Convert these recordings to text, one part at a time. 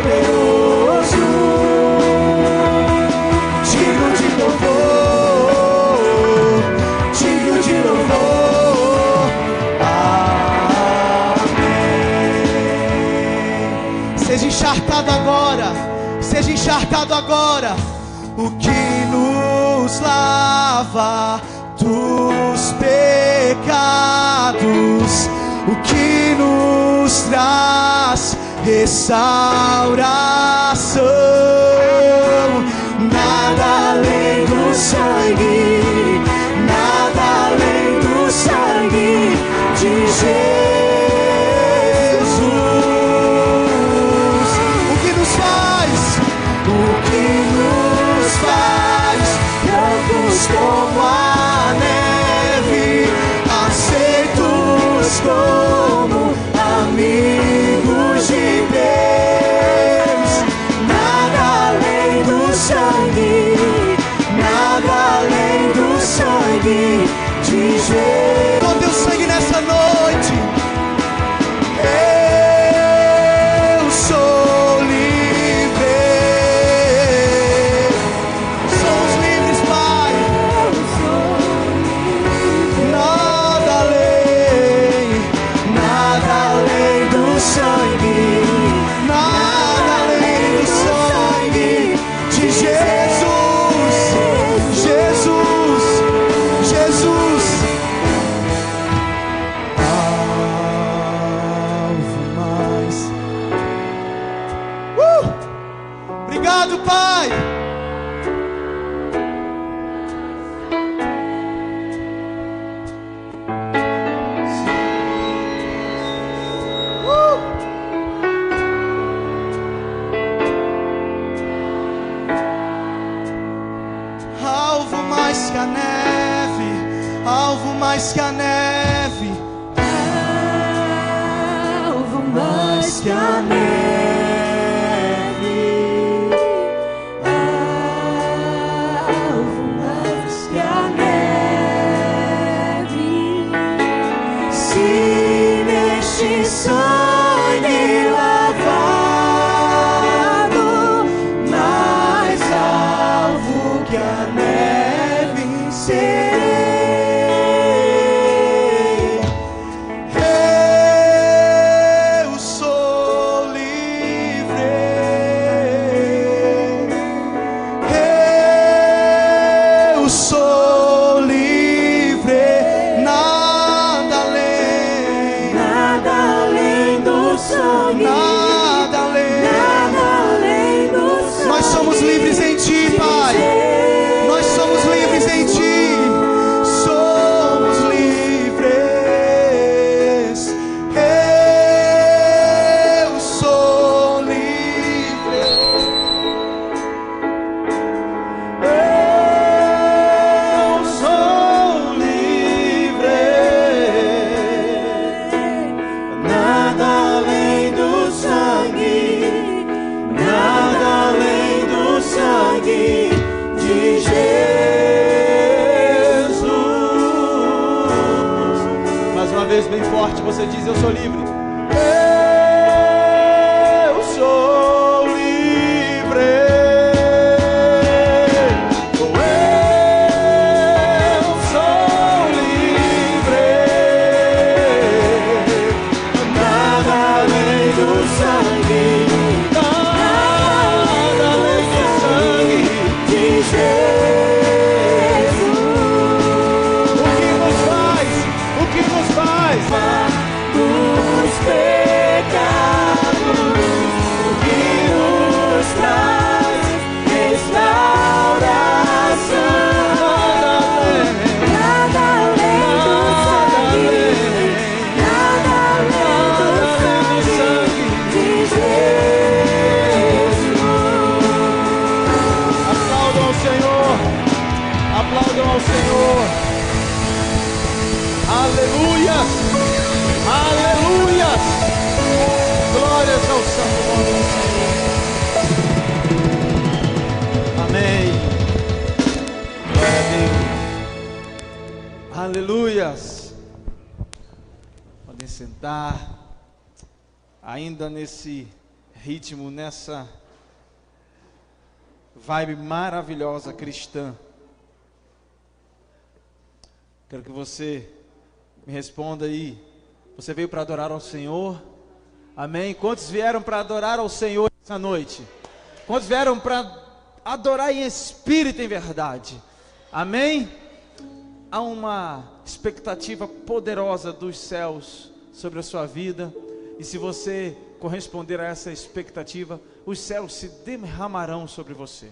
poderoso, digno de louvor, digno de louvor. Amém. Seja encharcado agora, seja encharcado agora. O que nos lava dos pecados, o que nos traz restauração. Nada além do sangue, nada além do sangue de Jesus. O que nos faz, o que nos faz brancos como a neve, aceitos como amigos de Deus. Nada além do sangue, nada além do sangue de Jesus. Com teu sangue nessa noite, eu sou livre. Somos livres, Pai. Nada além do sangue, nada além do sangue de Jesus, Jesus, Jesus. Alvo mais. Obrigado, Pai. Alvo mais que a neve, alvo mais que a neve, alvo mais que a neve, alvo mais que a neve. Se neste sangue lavado, mais alvo que a neve serei. Eu sou livre, eu sou livre. Nada além do sangue, nada além do sangue. Nós somos livres em Ti, Pai. Nós somos livres em Ti. Somos livres. Eu sou livre. Eu sou livre. Nada além do sangue, nada além do sangue de Jesus. Mais uma vez, bem forte, você diz: eu sou livre. Eu sou livre. Eu sou livre. Nada além do sangue, nada além do sangue de Jesus. O que nos faz? O que nos faz? Dos pecados, o que nos traz restauração. Nada além do sangue, nada além do sangue de Jesus. Aplaudam ao Senhor, aplaudam ao Senhor. Aleluia, aleluia. Glórias ao santo nome do Senhor. Amém. Glória a Deus. Aleluias. Podem sentar. Ainda nesse ritmo, nessa vibe maravilhosa cristã. Quero que você me responda aí. Você veio para adorar ao Senhor? Amém? Quantos vieram para adorar ao Senhor essa noite? Quantos vieram para adorar em espírito e em verdade? Amém? Há uma expectativa poderosa dos céus sobre a sua vida. E se você corresponder a essa expectativa, os céus se derramarão sobre você.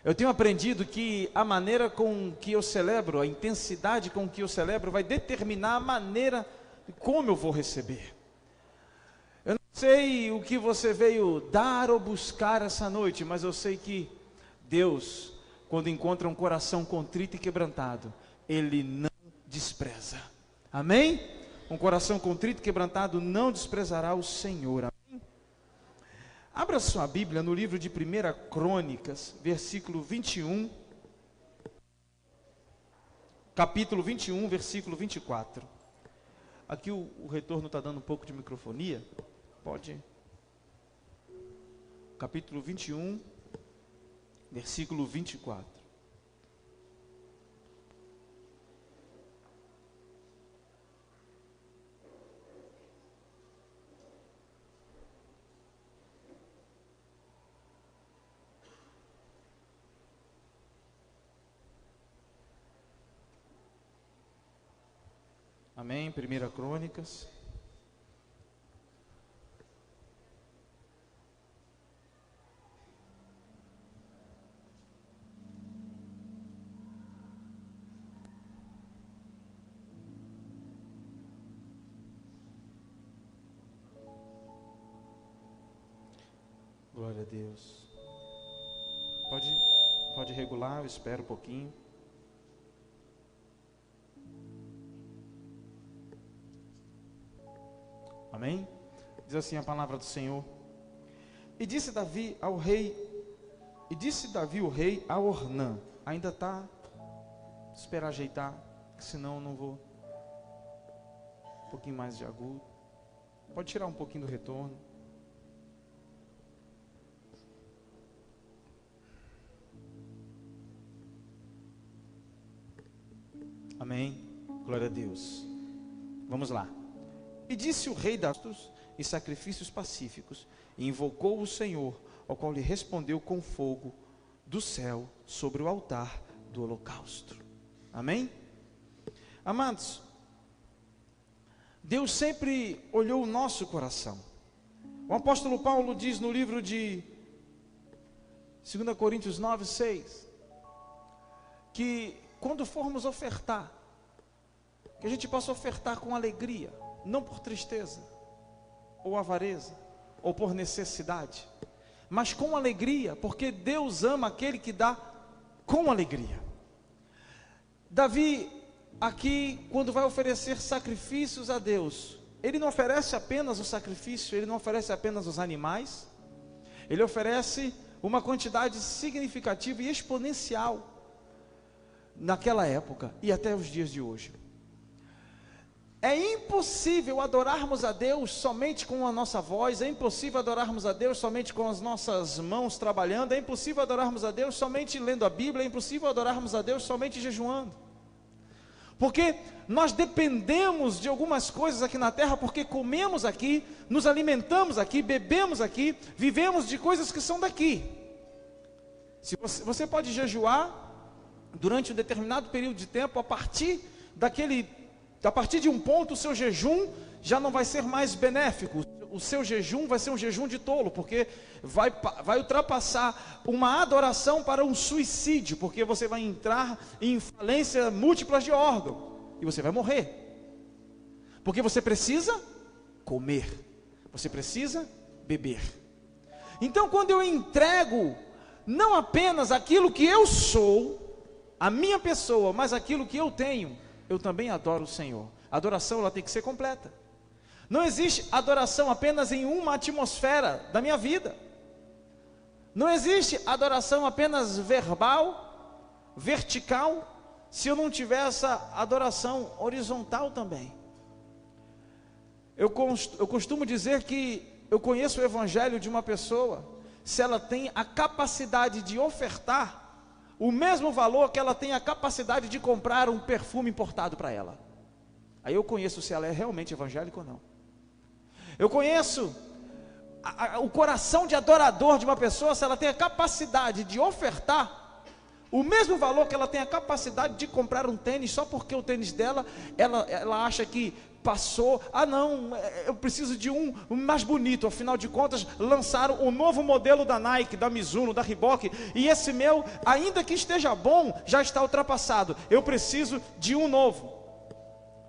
Eu tenho aprendido que a maneira com que eu celebro, a intensidade com que eu celebro, vai determinar a maneira como eu vou receber. Eu não sei o que você veio dar ou buscar essa noite, mas eu sei que Deus, quando encontra um coração contrito e quebrantado, Ele não despreza. Amém? Um coração contrito e quebrantado não desprezará o Senhor. Amém? Abra sua Bíblia no livro de 1 Crônicas, versículo 21. Capítulo 21, versículo 24. Aqui o retorno está dando um pouco de microfonia. Pode. Capítulo 21, versículo 24. Amém? 1 Crônicas. Glória a Deus. Pode regular, eu espero um pouquinho. Amém? Diz assim a palavra do Senhor. E disse Davi o rei a Ornã. Ainda está, esperar ajeitar, senão eu não vou. Um pouquinho mais de agudo. Pode tirar um pouquinho do retorno. Amém? Glória a Deus. Vamos lá. E disse o rei dastos e sacrifícios pacíficos, e invocou o Senhor, ao qual lhe respondeu com fogo do céu sobre o altar do holocausto. Amém? Amados, Deus sempre olhou o nosso coração. O apóstolo Paulo diz no livro de 2 Coríntios 9, 6, que quando formos ofertar, que a gente possa ofertar com alegria, não por tristeza, ou avareza, ou por necessidade, mas com alegria, porque Deus ama aquele que dá com alegria. Davi, aqui, quando vai oferecer sacrifícios a Deus, ele não oferece apenas o sacrifício, ele não oferece apenas os animais, ele oferece uma quantidade significativa e exponencial, naquela época, e até os dias de hoje. É impossível adorarmos a Deus somente com a nossa voz, é impossível adorarmos a Deus somente com as nossas mãos trabalhando, é impossível adorarmos a Deus somente lendo a Bíblia, é impossível adorarmos a Deus somente jejuando. Porque nós dependemos de algumas coisas aqui na terra, porque comemos aqui, nos alimentamos aqui, bebemos aqui, vivemos de coisas que são daqui. Se você pode jejuar durante um determinado período de tempo, a partir de um ponto, o seu jejum já não vai ser mais benéfico. O seu jejum vai ser um jejum de tolo, porque vai ultrapassar uma adoração para um suicídio, porque você vai entrar em falência múltiplas de órgão, e você vai morrer, porque você precisa comer, você precisa beber. Então, quando eu entrego, não apenas aquilo que eu sou, a minha pessoa, mas aquilo que eu tenho, eu também adoro o Senhor. A adoração, ela tem que ser completa. Não existe adoração apenas em uma atmosfera da minha vida. Não existe adoração apenas verbal, vertical, se eu não tiver essa adoração horizontal também. Eu costumo dizer que eu conheço o evangelho de uma pessoa se ela tem a capacidade de ofertar o mesmo valor que ela tem a capacidade de comprar um perfume importado para ela. Aí eu conheço se ela é realmente evangélica ou não. Eu conheço o coração de adorador de uma pessoa se ela tem a capacidade de ofertar o mesmo valor que ela tem a capacidade de comprar um tênis, só porque o tênis dela, ela acha que passou, não, eu preciso de um mais bonito. Afinal de contas, lançaram o novo modelo da Nike, da Mizuno, da Reebok, e esse meu, ainda que esteja bom, já está ultrapassado, eu preciso de um novo.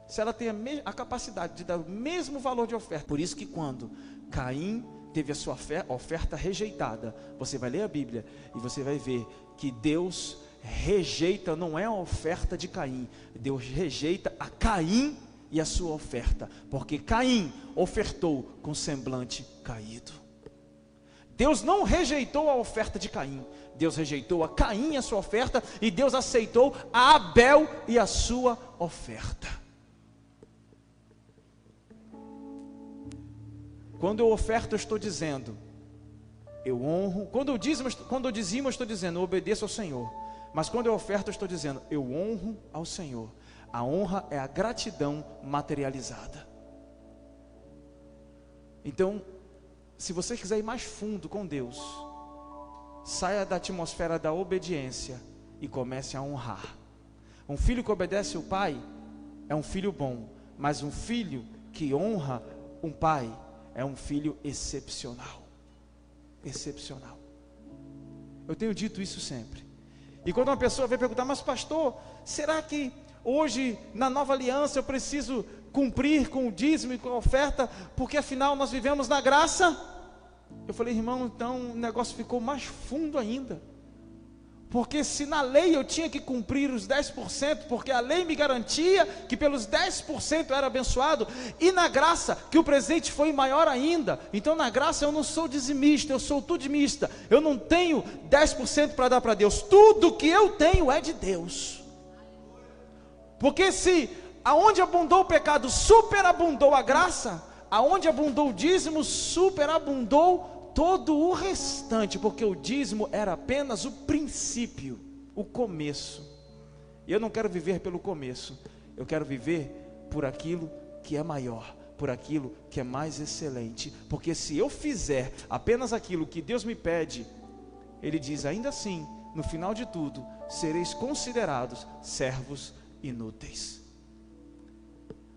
Se ela tem a capacidade de dar o mesmo valor de oferta. Por isso que quando Caim teve a sua oferta rejeitada, você vai ler a Bíblia e você vai ver que Deus rejeita, não é a oferta de Caim, Deus rejeita a Caim e a sua oferta, porque Caim ofertou com semblante caído. Deus não rejeitou a oferta de Caim, Deus rejeitou a Caim e a sua oferta, e Deus aceitou a Abel e a sua oferta. Quando eu oferto, eu estou dizendo, eu honro. Quando eu dizimo, eu estou dizendo, eu obedeço ao Senhor. Mas quando eu oferto, eu estou dizendo, eu honro ao Senhor. A honra é a gratidão materializada. Então, se você quiser ir mais fundo com Deus, saia da atmosfera da obediência e comece a honrar. Um filho que obedece o pai é um filho bom, mas um filho que honra um pai é um filho excepcional. Excepcional. Eu tenho dito isso sempre. E quando uma pessoa vem perguntar, mas pastor, será que hoje na nova aliança eu preciso cumprir com o dízimo e com a oferta, porque afinal nós vivemos na graça? Eu falei, irmão, então o negócio ficou mais fundo ainda. Porque se na lei eu tinha que cumprir os 10%, porque a lei me garantia que pelos 10% eu era abençoado, e na graça, que o presente foi maior ainda, então na graça eu não sou dizimista, eu sou tudimista, eu não tenho 10% para dar para Deus, tudo que eu tenho é de Deus. Porque se aonde abundou o pecado, superabundou a graça, aonde abundou o dízimo, superabundou todo o restante, porque o dízimo era apenas o princípio, o começo. E eu não quero viver pelo começo, eu quero viver por aquilo que é maior, por aquilo que é mais excelente, porque se eu fizer apenas aquilo que Deus me pede, Ele diz, ainda assim, no final de tudo, sereis considerados servos inúteis.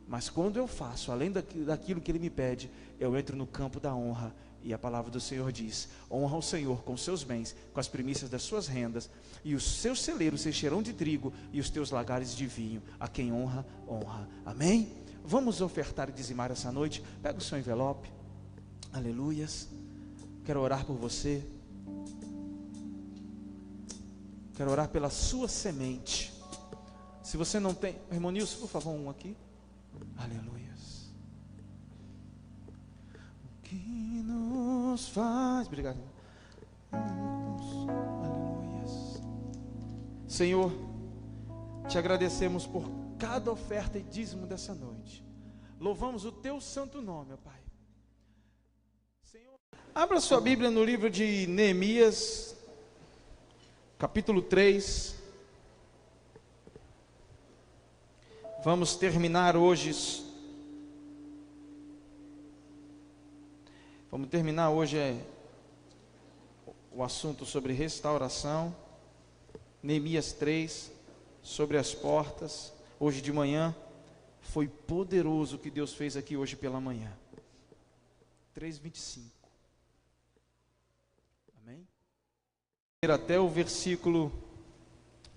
Mas quando eu faço, além daquilo que Ele me pede, eu entro no campo da honra. E a palavra do Senhor diz, honra o Senhor com seus bens, com as primícias das suas rendas, e os seus celeiros se encherão de trigo, e os teus lagares de vinho. A quem honra, honra. Amém? Vamos ofertar e dizimar essa noite. Pega o seu envelope. Aleluias. Quero orar por você. Quero orar pela sua semente. Se você não tem, irmão Nilson, por favor, um aqui. Aleluias. Que nos faz, obrigado. Aleluias. Senhor, te agradecemos por cada oferta e dízimo dessa noite. Louvamos o teu santo nome, ó Pai. Senhor, abra sua Bíblia no livro de Neemias, capítulo 3. Vamos terminar hoje. Vamos terminar hoje o assunto sobre restauração. Neemias 3, sobre as portas. Hoje de manhã, foi poderoso o que Deus fez aqui hoje pela manhã. 3:25. Amém? Até o versículo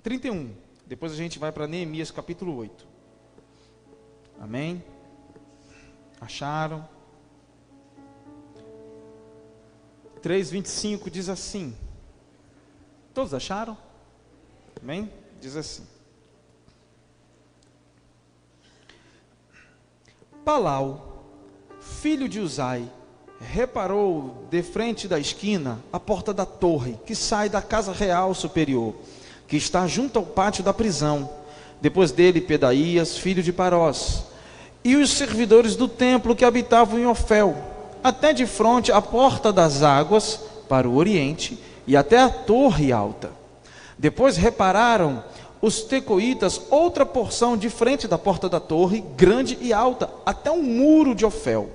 31. Depois a gente vai para Neemias capítulo 8. Amém? Acharam? 3:25 diz assim. Todos acharam? Amém? Diz assim. Palau, filho de Uzai, reparou de frente da esquina a porta da torre, que sai da casa real superior, que está junto ao pátio da prisão. Depois dele, Pedaías, filho de Parós, e os servidores do templo que habitavam em Ofel. até de frente à porta das águas para o oriente e até a torre alta. Depois repararam os tecoitas outra porção de frente da porta da torre, grande e alta, até um muro de Ofel.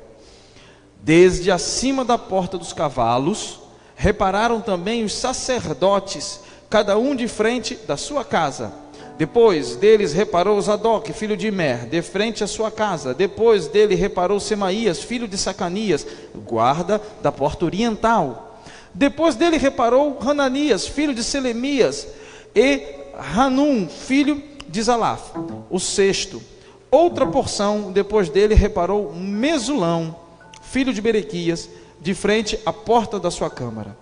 Desde acima da porta dos cavalos, repararam também os sacerdotes, cada um de frente da sua casa. Depois deles reparou Zadok, filho de Imer, de frente à sua casa. Depois dele reparou Semaías, filho de Sacanias, guarda da porta oriental. Depois dele reparou Hananias, filho de Selemias, e Hanum, filho de Zalaf, o sexto. Outra porção, depois dele reparou Mesulão, filho de Berequias, de frente à porta da sua câmara.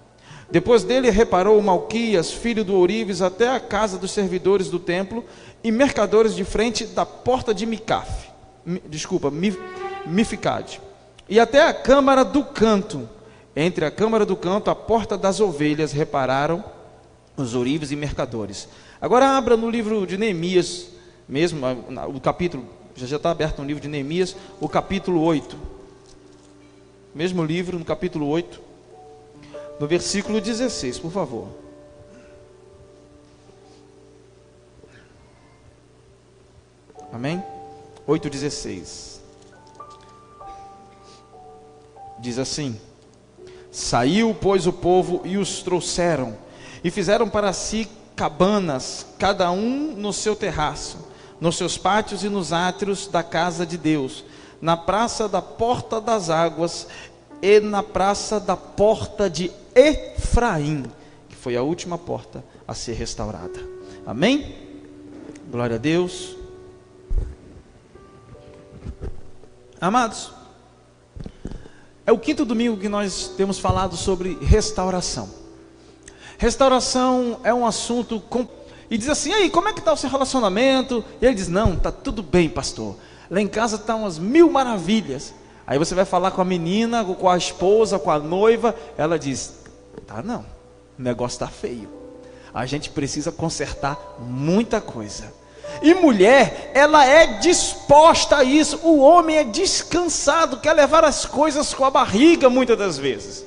Depois dele reparou Malquias, filho do Ourives, até a casa dos servidores do templo e mercadores de frente da porta de Mificade, e até a câmara do canto. Entre a câmara do canto, a porta das ovelhas, repararam os ourives e mercadores. Agora abra no livro de Neemias, mesmo, o capítulo, já está aberto no livro de Neemias, o capítulo 8. Mesmo livro, no capítulo 8, no versículo 16, por favor. Amém? 8,16. Diz assim: saiu, pois, o povo e os trouxeram, e fizeram para si cabanas, cada um no seu terraço, nos seus pátios e nos átrios da casa de Deus, na praça da porta das águas e na praça da porta de Efraim, que foi a última porta a ser restaurada. Amém? Glória a Deus. Amados, é o quinto domingo que nós temos falado sobre restauração. Restauração é um assunto e diz assim: aí, como é que está o seu relacionamento? E ele diz: não, está tudo bem, pastor, lá em casa está umas 1000 maravilhas. Aí você vai falar com a menina, com a esposa, com a noiva, ela diz: tá, não, o negócio está feio, a gente precisa consertar muita coisa. E mulher, ela é disposta a isso. O homem é descansado, quer levar as coisas com a barriga muitas das vezes.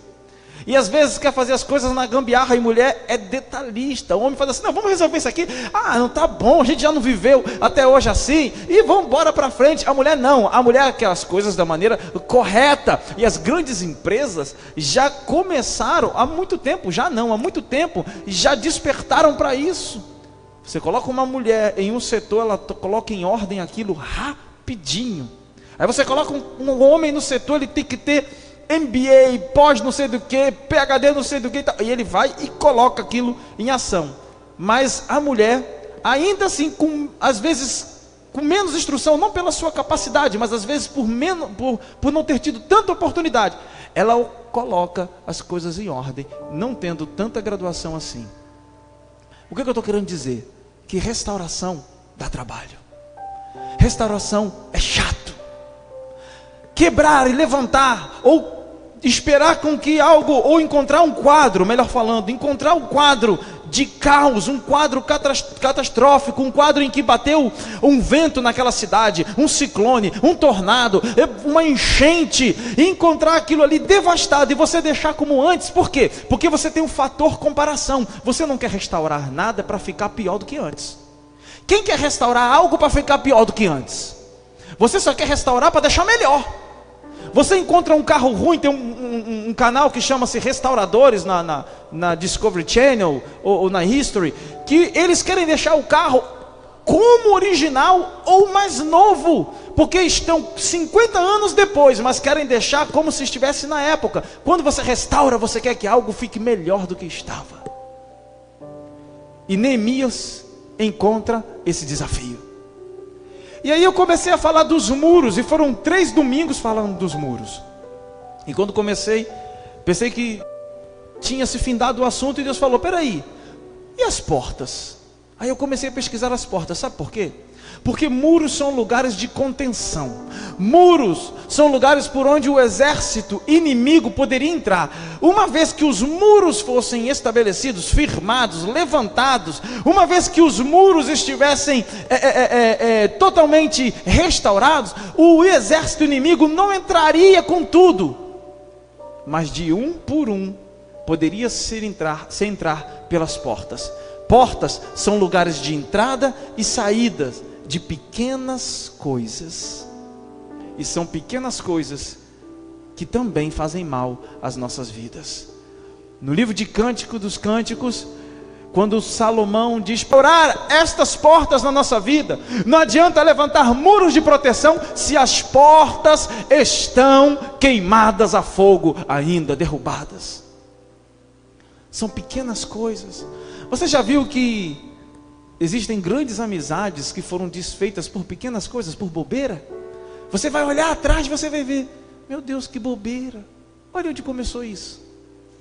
E às vezes quer fazer as coisas na gambiarra, e mulher é detalhista. O homem fala assim: não, vamos resolver isso aqui. Ah, não tá bom, a gente já não viveu até hoje assim, e vamos embora para frente. A mulher não, a mulher quer as coisas da maneira correta. E as grandes empresas já começaram há muito tempo, há muito tempo, já despertaram para isso. Você coloca uma mulher em um setor, ela coloca em ordem aquilo rapidinho. Aí você coloca um homem no setor, ele tem que ter MBA, pós não sei do que, PhD não sei do que, e ele vai e coloca aquilo em ação. Mas a mulher, ainda assim, às vezes com menos instrução, não pela sua capacidade, mas às vezes por não ter tido tanta oportunidade, ela coloca as coisas em ordem, não tendo tanta graduação assim. O que eu estou querendo dizer? Que restauração dá trabalho. Restauração é chato. Quebrar e levantar, ou esperar com que algo, ou encontrar um quadro, melhor falando, encontrar um quadro de caos, um quadro catastrófico, um quadro em que bateu um vento naquela cidade, um ciclone, um tornado, uma enchente, e encontrar aquilo ali devastado e você deixar como antes. Por quê? Porque você tem um fator comparação. Você não quer restaurar nada para ficar pior do que antes. Quem quer restaurar algo para ficar pior do que antes? Você só quer restaurar para deixar melhor. Você encontra um carro ruim, tem um canal que chama-se Restauradores na Discovery Channel ou na History, que eles querem deixar o carro como original ou mais novo, porque estão 50 anos depois, mas querem deixar como se estivesse na época. Quando você restaura, você quer que algo fique melhor do que estava. E Neemias encontra esse desafio. E aí eu comecei a falar dos muros, e foram 3 domingos falando dos muros. E quando comecei, pensei que tinha se findado o assunto, e Deus falou: peraí, e as portas? Aí eu comecei a pesquisar as portas, sabe por quê? Porque muros são lugares de contenção. Muros são lugares por onde o exército inimigo poderia entrar. Uma vez que os muros fossem estabelecidos, firmados, levantados, uma vez que os muros estivessem totalmente restaurados, o exército inimigo não entraria com tudo. mas de um por um poderia se entrar pelas portas. Portas são lugares de entrada e saída de pequenas coisas. E são pequenas coisas que também fazem mal às nossas vidas. No livro de Cântico dos Cânticos, quando Salomão diz para orar estas portas na nossa vida, não adianta levantar muros de proteção se as portas estão queimadas a fogo ainda, derrubadas. São pequenas coisas. Você já viu que existem grandes amizades que foram desfeitas por pequenas coisas, por bobeira? Você vai olhar atrás e você vai ver, meu Deus, que bobeira. Olha onde começou isso.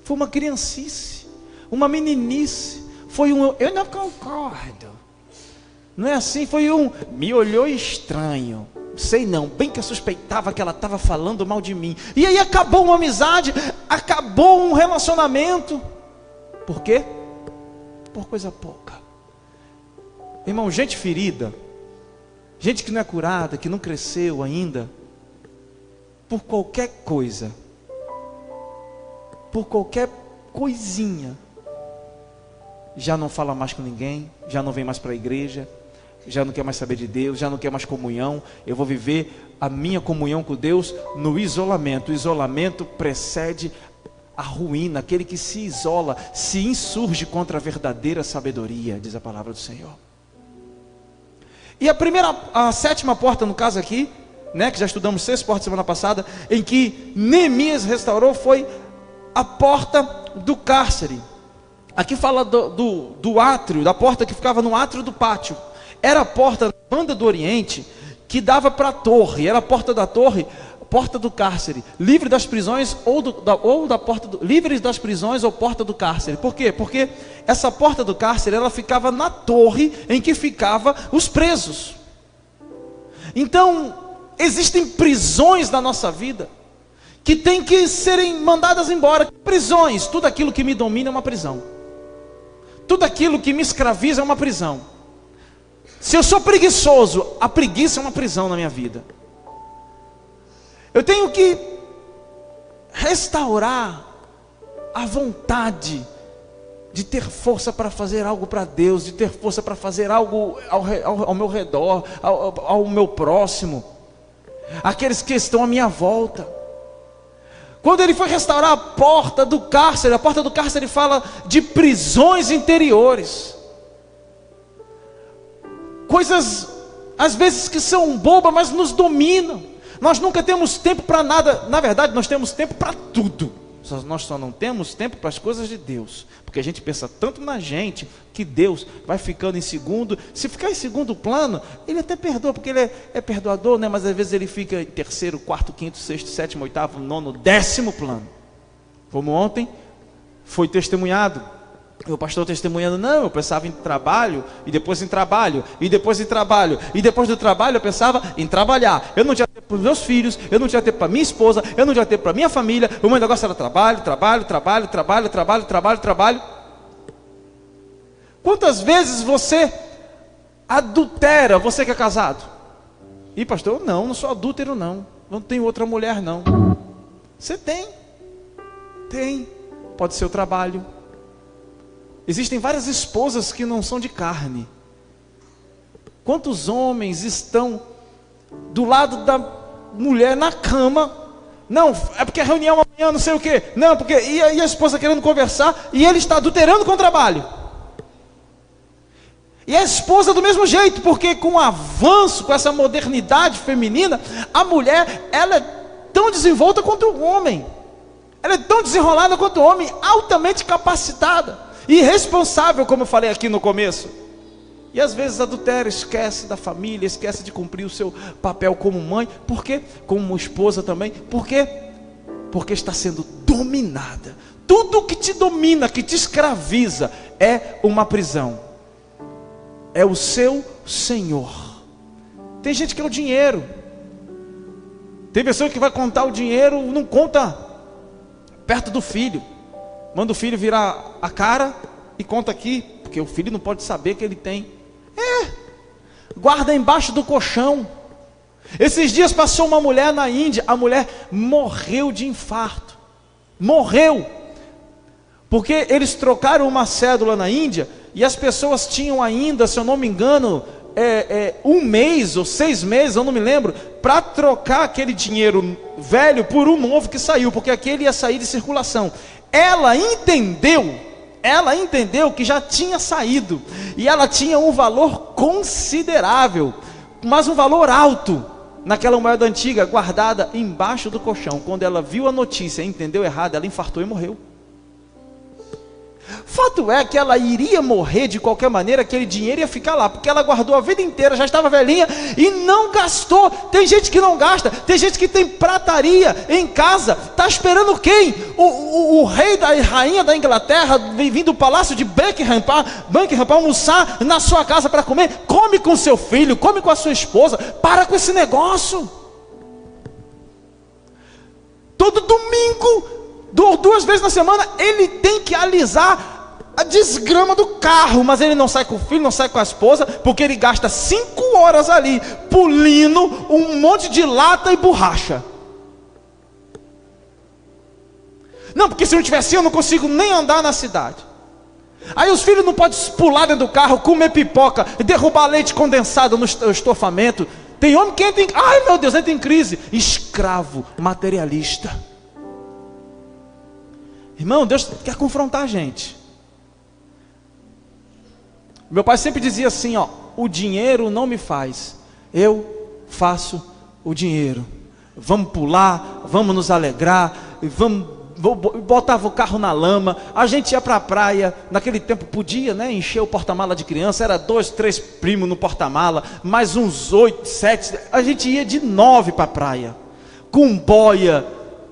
Foi uma criancice, uma meninice. Foi eu não concordo. Não é assim, me olhou estranho. Sei não, bem que eu suspeitava que ela estava falando mal de mim. E aí acabou uma amizade, acabou um relacionamento. Por quê? Por coisa pouca. Irmão, gente ferida, gente que não é curada, que não cresceu ainda, por qualquer coisa, por qualquer coisinha, já não fala mais com ninguém, já não vem mais para a igreja, já não quer mais saber de Deus, já não quer mais comunhão. Eu vou viver a minha comunhão com Deus no isolamento. O isolamento precede a ruína. Aquele que se isola, se insurge contra a verdadeira sabedoria, diz a palavra do Senhor. E a sétima porta, no caso aqui, né, que já estudamos 6 portas semana passada, em que Neemias restaurou, foi a porta do cárcere. Aqui fala do átrio, da porta que ficava no átrio do pátio. Era a porta da banda do Oriente que dava para a torre. Era a porta da torre, porta do cárcere, livre das prisões livres das prisões ou porta do cárcere. Por quê? Porque essa porta do cárcere, ela ficava na torre em que ficavam os presos. Então, existem prisões na nossa vida que tem que serem mandadas embora. Prisões, tudo aquilo que me domina é uma prisão. Tudo aquilo que me escraviza é uma prisão. Se eu sou preguiçoso, a preguiça é uma prisão na minha vida. Eu tenho que restaurar a vontade de ter força para fazer algo para Deus, de ter força para fazer algo ao meu redor, ao meu próximo, aqueles que estão à minha volta. Quando ele foi restaurar a porta do cárcere fala de prisões interiores. Coisas, às vezes, que são bobas, mas nos dominam. Nós nunca temos tempo para nada. Na verdade, nós temos tempo para tudo. Nós só não temos tempo para as coisas de Deus. Porque a gente pensa tanto na gente, que Deus vai ficando em segundo. Se ficar em segundo plano, Ele até perdoa, porque Ele é perdoador, né? Mas às vezes Ele fica em terceiro, quarto, quinto, sexto, sétimo, oitavo, nono, 10º plano. Como ontem foi testemunhado. O pastor testemunhando, não, eu pensava em trabalho, e depois em trabalho, e depois em trabalho, e depois do trabalho eu pensava em trabalhar. Eu não tinha tempo para os meus filhos, eu não tinha tempo para minha esposa, eu não tinha tempo para minha família. O meu negócio era trabalho. Quantas vezes você adultera, você que é casado? E pastor, não sou adúltero não tenho outra mulher não. Você tem, pode ser o trabalho. Existem várias esposas que não são de carne. Quantos homens estão do lado da mulher na cama? Não, é porque a reunião amanhã, não sei o quê. Não, porque e a esposa querendo conversar e ele está adulterando com o trabalho. E a esposa do mesmo jeito, porque com o avanço, com essa modernidade feminina, a mulher, ela é tão desenvolta quanto o homem. Ela é tão desenrolada quanto o homem, altamente capacitada. E responsável, como eu falei aqui no começo. E às vezes adultera, esquece da família, esquece de cumprir o seu papel como mãe. Por quê? Como esposa também. Por quê? Porque está sendo dominada. Tudo que te domina, que te escraviza, é uma prisão. É o seu senhor. Tem gente que é o dinheiro. Tem pessoa que vai contar o dinheiro, não conta perto do filho. Manda o filho virar a cara e conta aqui, porque o filho não pode saber que ele tem. Guarda embaixo do colchão. Esses dias passou uma mulher na Índia, a mulher morreu de infarto. morreu. Porque eles trocaram uma cédula na Índia e as pessoas tinham ainda, se eu não me engano, 1 mês ou 6 meses, eu não me lembro, para trocar aquele dinheiro velho por um novo que saiu, porque aquele ia sair de circulação. Ela entendeu que já tinha saído, e ela tinha um valor considerável, mas um valor alto, naquela moeda antiga, guardada embaixo do colchão. Quando ela viu a notícia e entendeu errado, ela infartou e morreu. Fato é que ela iria morrer de qualquer maneira, aquele dinheiro ia ficar lá, porque ela guardou a vida inteira, já estava velhinha e não gastou. Tem gente que não gasta, tem gente que tem prataria em casa, está esperando quem? O rei e rainha da Inglaterra, vindo do palácio de Buckingham para almoçar na sua casa para comer. Come com seu filho, come com a sua esposa, para com esse negócio. Todo domingo, 2 vezes na semana, ele tem que alisar a desgrama do carro, mas ele não sai com o filho, não sai com a esposa, porque ele gasta 5 horas ali, pulindo um monte de lata e borracha. Não, porque se não tiver assim, eu não consigo nem andar na cidade. Aí os filhos não podem pular dentro do carro, comer pipoca, derrubar leite condensado no estofamento. Tem homem que entra em... ai meu Deus, entra em crise. Escravo, materialista. Irmão, Deus quer confrontar a gente. Meu pai sempre dizia assim, o dinheiro não me faz, eu faço o dinheiro. Vamos pular, vamos nos alegrar, botava o carro na lama, a gente ia para a praia. Naquele tempo podia, né, encher o porta-mala de criança, era 2, 3 primos no porta-mala, mais uns 8, 7, a gente ia de 9 para a praia, com boia,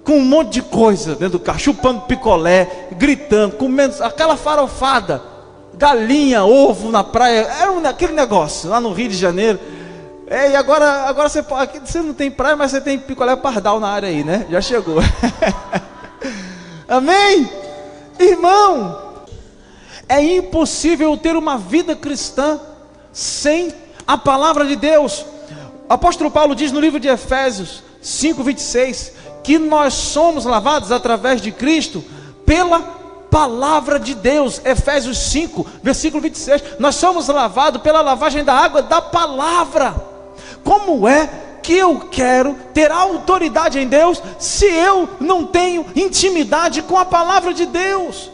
com um monte de coisa dentro do carro, chupando picolé, gritando, comendo aquela farofada, galinha, ovo na praia, era aquele negócio, lá no Rio de Janeiro. E agora você não tem praia, mas você tem picolé pardal na área aí, né? Já chegou. Amém? Irmão, é impossível ter uma vida cristã sem a palavra de Deus. O apóstolo Paulo diz no livro de Efésios 5:26, que nós somos lavados através de Cristo pela palavra de Deus. Efésios 5, versículo 26, nós somos lavados pela lavagem da água da palavra. Como é que eu quero ter autoridade em Deus se eu não tenho intimidade com a palavra de Deus?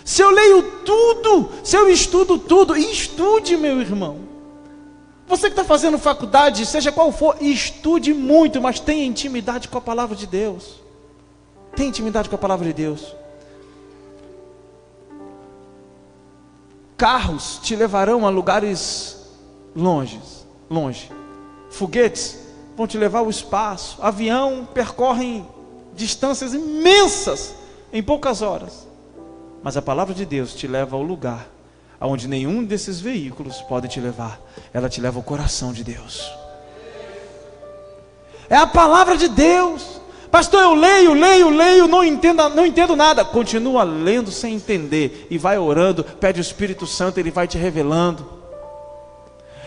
Se eu leio tudo, se eu estudo tudo, e estude, meu irmão. Você que está fazendo faculdade, seja qual for, estude muito, mas tenha intimidade com a palavra de Deus. Tenha intimidade com a palavra de Deus. Carros te levarão a lugares longe. Foguetes vão te levar ao espaço. Avião percorre distâncias imensas em poucas horas. Mas a palavra de Deus te leva ao lugar aonde nenhum desses veículos pode te levar. Ela te leva ao coração de Deus. É a palavra de Deus. Pastor, eu leio, não entendo nada. Continua lendo sem entender e vai orando, pede o Espírito Santo, ele vai te revelando.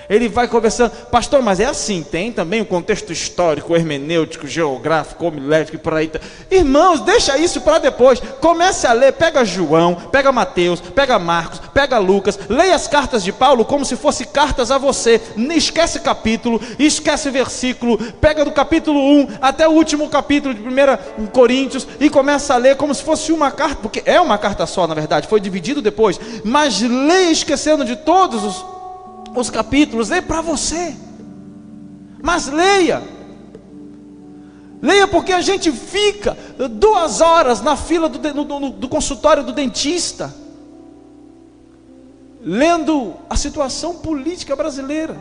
Ele vai conversando. Pastor, mas é assim, tem também o contexto histórico, hermenêutico, geográfico, homilético e por aí. Irmãos, deixa isso para depois. Comece a ler, pega João, pega Mateus, pega Marcos, pega Lucas. Leia as cartas de Paulo como se fossem cartas a você. Esquece capítulo, esquece versículo. Pega do capítulo 1 até o último capítulo de 1 Coríntios e começa a ler como se fosse uma carta, porque é uma carta só, na verdade, foi dividido depois. Mas leia esquecendo de todos os capítulos, leia para você, mas leia porque a gente fica 2 horas na fila do consultório do dentista, lendo a situação política brasileira.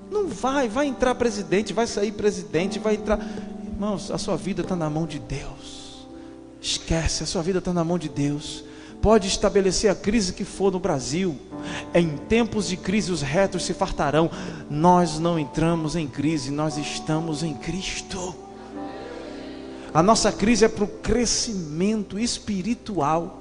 Não vai entrar presidente, vai sair presidente, vai entrar. Irmãos, a sua vida está na mão de Deus. Esquece, a sua vida está na mão de Deus. Pode estabelecer a crise que for no Brasil. Em tempos de crise os retos se fartarão. Nós não entramos em crise, nós estamos em Cristo. A nossa crise é para o crescimento espiritual.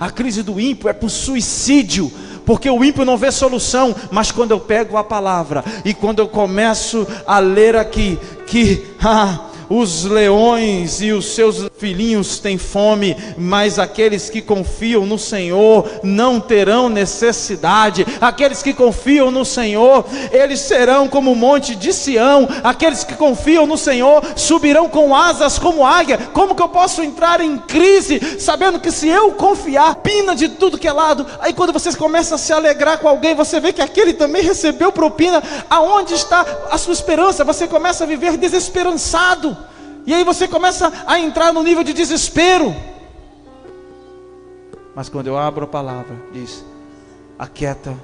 A crise do ímpio é para o suicídio, porque o ímpio não vê solução. Mas quando eu pego a palavra e quando eu começo a ler aqui que os leões e os seus filhinhos têm fome, mas aqueles que confiam no Senhor não terão necessidade. Aqueles que confiam no Senhor, eles serão como o monte de Sião. Aqueles que confiam no Senhor subirão com asas como águia. Como que eu posso entrar em crise sabendo que se eu confiar, pina de tudo que é lado? Aí quando você começa a se alegrar com alguém, você vê que aquele também recebeu propina. Aonde está a sua esperança? Você começa a viver desesperançado. E aí você começa a entrar no nível de desespero. Mas quando eu abro a palavra, diz: aquieta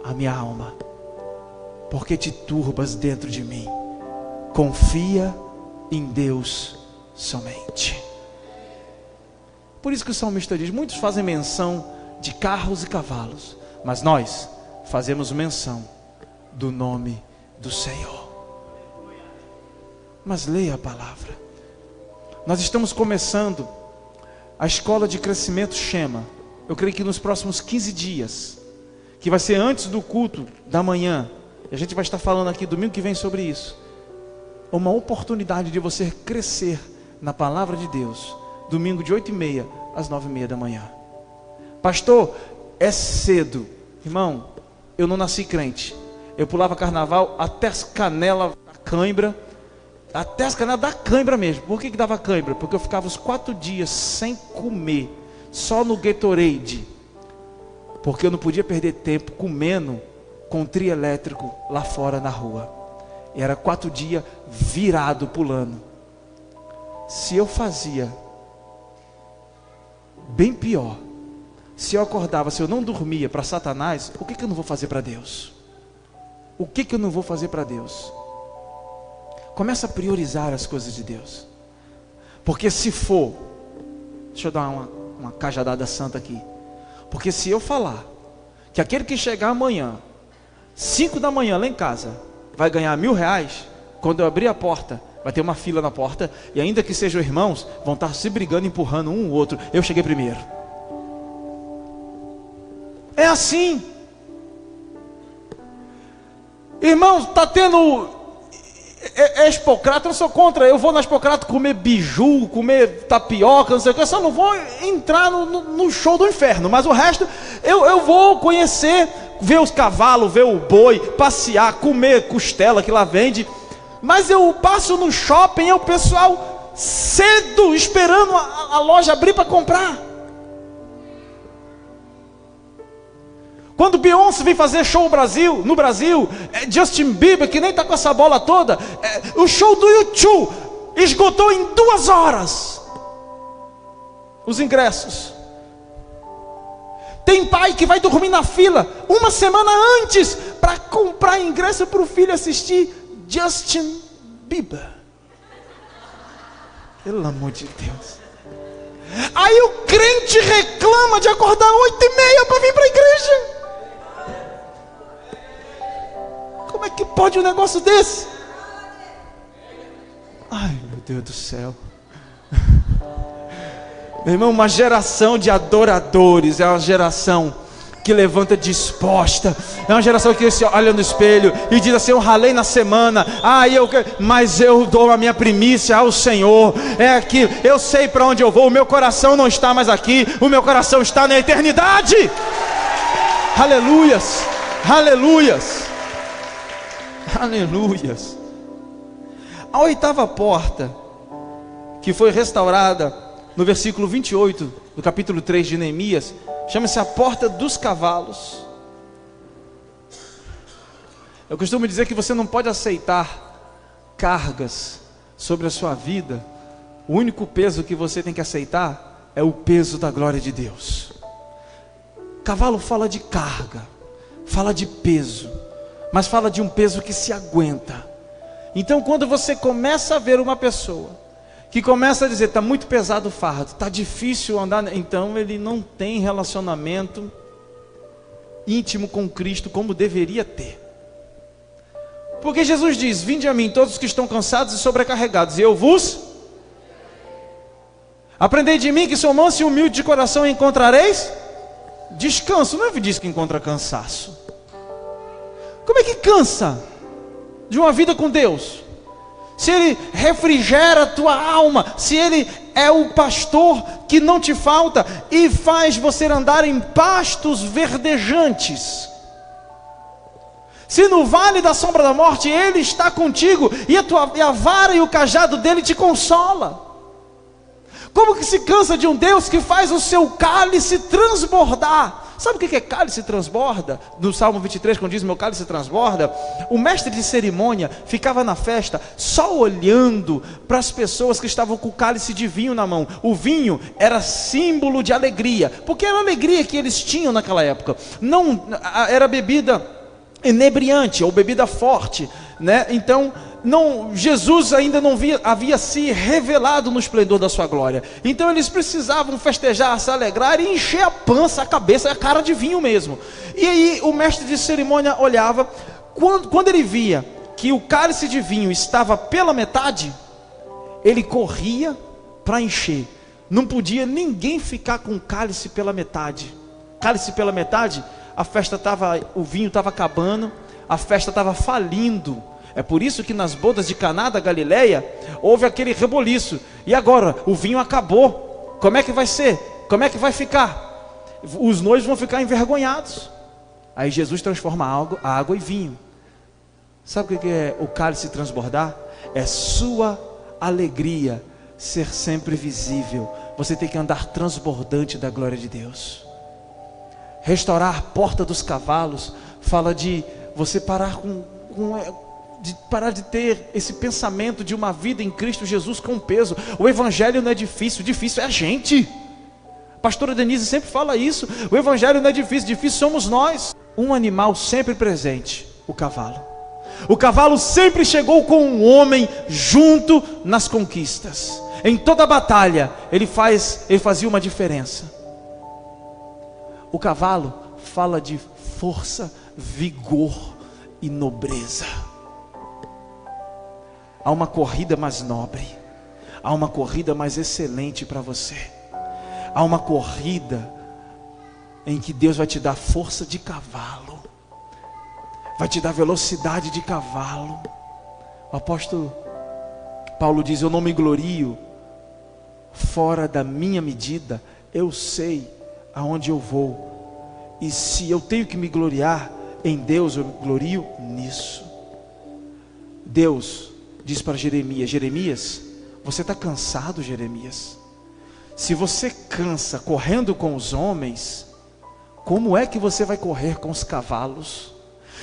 a minha alma, porque te turbas dentro de mim. Confia em Deus somente. Por isso que o salmista diz: muitos fazem menção de carros e cavalos, mas nós fazemos menção do nome do Senhor. Mas leia a palavra. Nós estamos começando a escola de crescimento Shema. Eu creio que nos próximos 15 dias, que vai ser antes do culto da manhã, e a gente vai estar falando aqui domingo que vem sobre isso. Uma oportunidade de você crescer na palavra de Deus. Domingo de 8h30 às 9h30 da manhã. Pastor, é cedo. Irmão, eu não nasci crente. Eu pulava carnaval até as canelas da cãibra. Até as canelas da cãibra mesmo. Por que dava cãibra? Porque eu ficava os 4 dias sem comer, só no Gatorade. Porque eu não podia perder tempo comendo com trio elétrico lá fora na rua. E era 4 dias virado, pulando. Se eu fazia bem pior, se eu acordava, se eu não dormia para Satanás, o que eu não vou fazer para Deus? O que eu não vou fazer para Deus? Começa a priorizar as coisas de Deus. Porque se for, deixa eu dar uma cajadada santa aqui. Porque se eu falar que aquele que chegar amanhã 5 da manhã lá em casa vai ganhar R$1.000, quando eu abrir a porta vai ter uma fila na porta, e ainda que sejam irmãos, vão estar se brigando, empurrando um o outro. Eu cheguei primeiro. É assim. Irmãos, está tendo Expocrato, eu não sou contra. Eu vou na Expocrato comer biju, comer tapioca, não sei o que. Eu só não vou entrar no show do inferno. Mas o resto, eu vou conhecer, ver os cavalos, ver o boi, passear, comer costela que lá vende. Mas eu passo no shopping e o pessoal cedo, esperando a loja abrir para comprar. Quando Beyoncé vem fazer show no Brasil, Justin Bieber, que nem está com essa bola toda, o show do YouTube esgotou em 2 horas os ingressos. Tem pai que vai dormir na fila 1 semana antes para comprar ingresso para o filho assistir Justin Bieber. Pelo amor de Deus. Aí o crente reclama de acordar 8h30 para vir para a igreja. Como é que pode um negócio desse? Ai, meu Deus do céu. Meu irmão, uma geração de adoradores é uma geração que levanta disposta. É uma geração que se olha no espelho e diz assim: eu ralei na semana, mas eu dou a minha primícia ao Senhor. É aqui, eu sei para onde eu vou. O meu coração não está mais aqui, o meu coração está na eternidade. Aleluias, aleluias, aleluias. A 8ª porta, que foi restaurada no versículo 28 do capítulo 3 de Neemias, chama-se a porta dos cavalos. Eu costumo dizer que você não pode aceitar cargas sobre a sua vida. O único peso que você tem que aceitar é o peso da glória de Deus. Cavalo fala de carga, fala de peso, mas fala de um peso que se aguenta. Então quando você começa a ver uma pessoa que começa a dizer: está muito pesado o fardo, está difícil andar, então ele não tem relacionamento íntimo com Cristo como deveria ter. Porque Jesus diz: vinde a mim todos os que estão cansados e sobrecarregados, e eu vos aprendei de mim, que sou manso e humilde de coração, e encontrareis descanso. Não é que diz que encontra cansaço. Como é que cansa de uma vida com Deus? se Ele refrigera a tua alma, se Ele é o pastor que não te falta e faz você andar em pastos verdejantes, se no vale da sombra da morte Ele está contigo e a vara e o cajado dele te consola. Como que se cansa de um Deus que faz o seu cálice transbordar? Sabe o que é cálice transborda? No Salmo 23, quando diz meu cálice transborda, o mestre de cerimônia ficava na festa só olhando para as pessoas que estavam com o cálice de vinho na mão. O vinho era símbolo de alegria, porque era a alegria que eles tinham naquela época. Não era bebida inebriante ou bebida forte, né? Então Jesus ainda não havia se revelado no esplendor da sua glória. Então eles precisavam festejar, se alegrar e encher a pança, a cabeça e a cara de vinho mesmo. E aí o mestre de cerimônia olhava, quando ele via que o cálice de vinho estava pela metade, ele corria para encher. Não podia ninguém ficar com o cálice pela metade. Cálice pela metade, a festa estava, o vinho estava acabando, a festa estava falindo. É por isso que nas bodas de Caná da Galileia houve aquele reboliço. E agora? O vinho acabou. Como é que vai ser? Como é que vai ficar? Os noivos vão ficar envergonhados. Aí Jesus transforma a água em vinho. Sabe o que é o cálice transbordar? É sua alegria ser sempre visível. Você tem que andar transbordante da glória de Deus. Restaurar a porta dos cavalos fala de você parar de ter esse pensamento de uma vida em Cristo Jesus com peso. O evangelho não é difícil, difícil é a gente. A pastora Denise sempre fala isso. O evangelho não é difícil, difícil somos nós. Um animal sempre presente, o cavalo. O cavalo sempre chegou com um homem junto nas conquistas. Em toda batalha ele fazia uma diferença. O cavalo fala de força, vigor e nobreza. Há uma corrida mais nobre, há uma corrida mais excelente para você. Há uma corrida em que Deus vai te dar força de cavalo, vai te dar velocidade de cavalo. O apóstolo Paulo diz: eu não me glorio fora da minha medida, eu sei aonde eu vou, e se eu tenho que me gloriar em Deus, eu me glorio nisso. Deus diz para Jeremias: Jeremias, você está cansado, Jeremias? Se você cansa correndo com os homens, como é que você vai correr com os cavalos?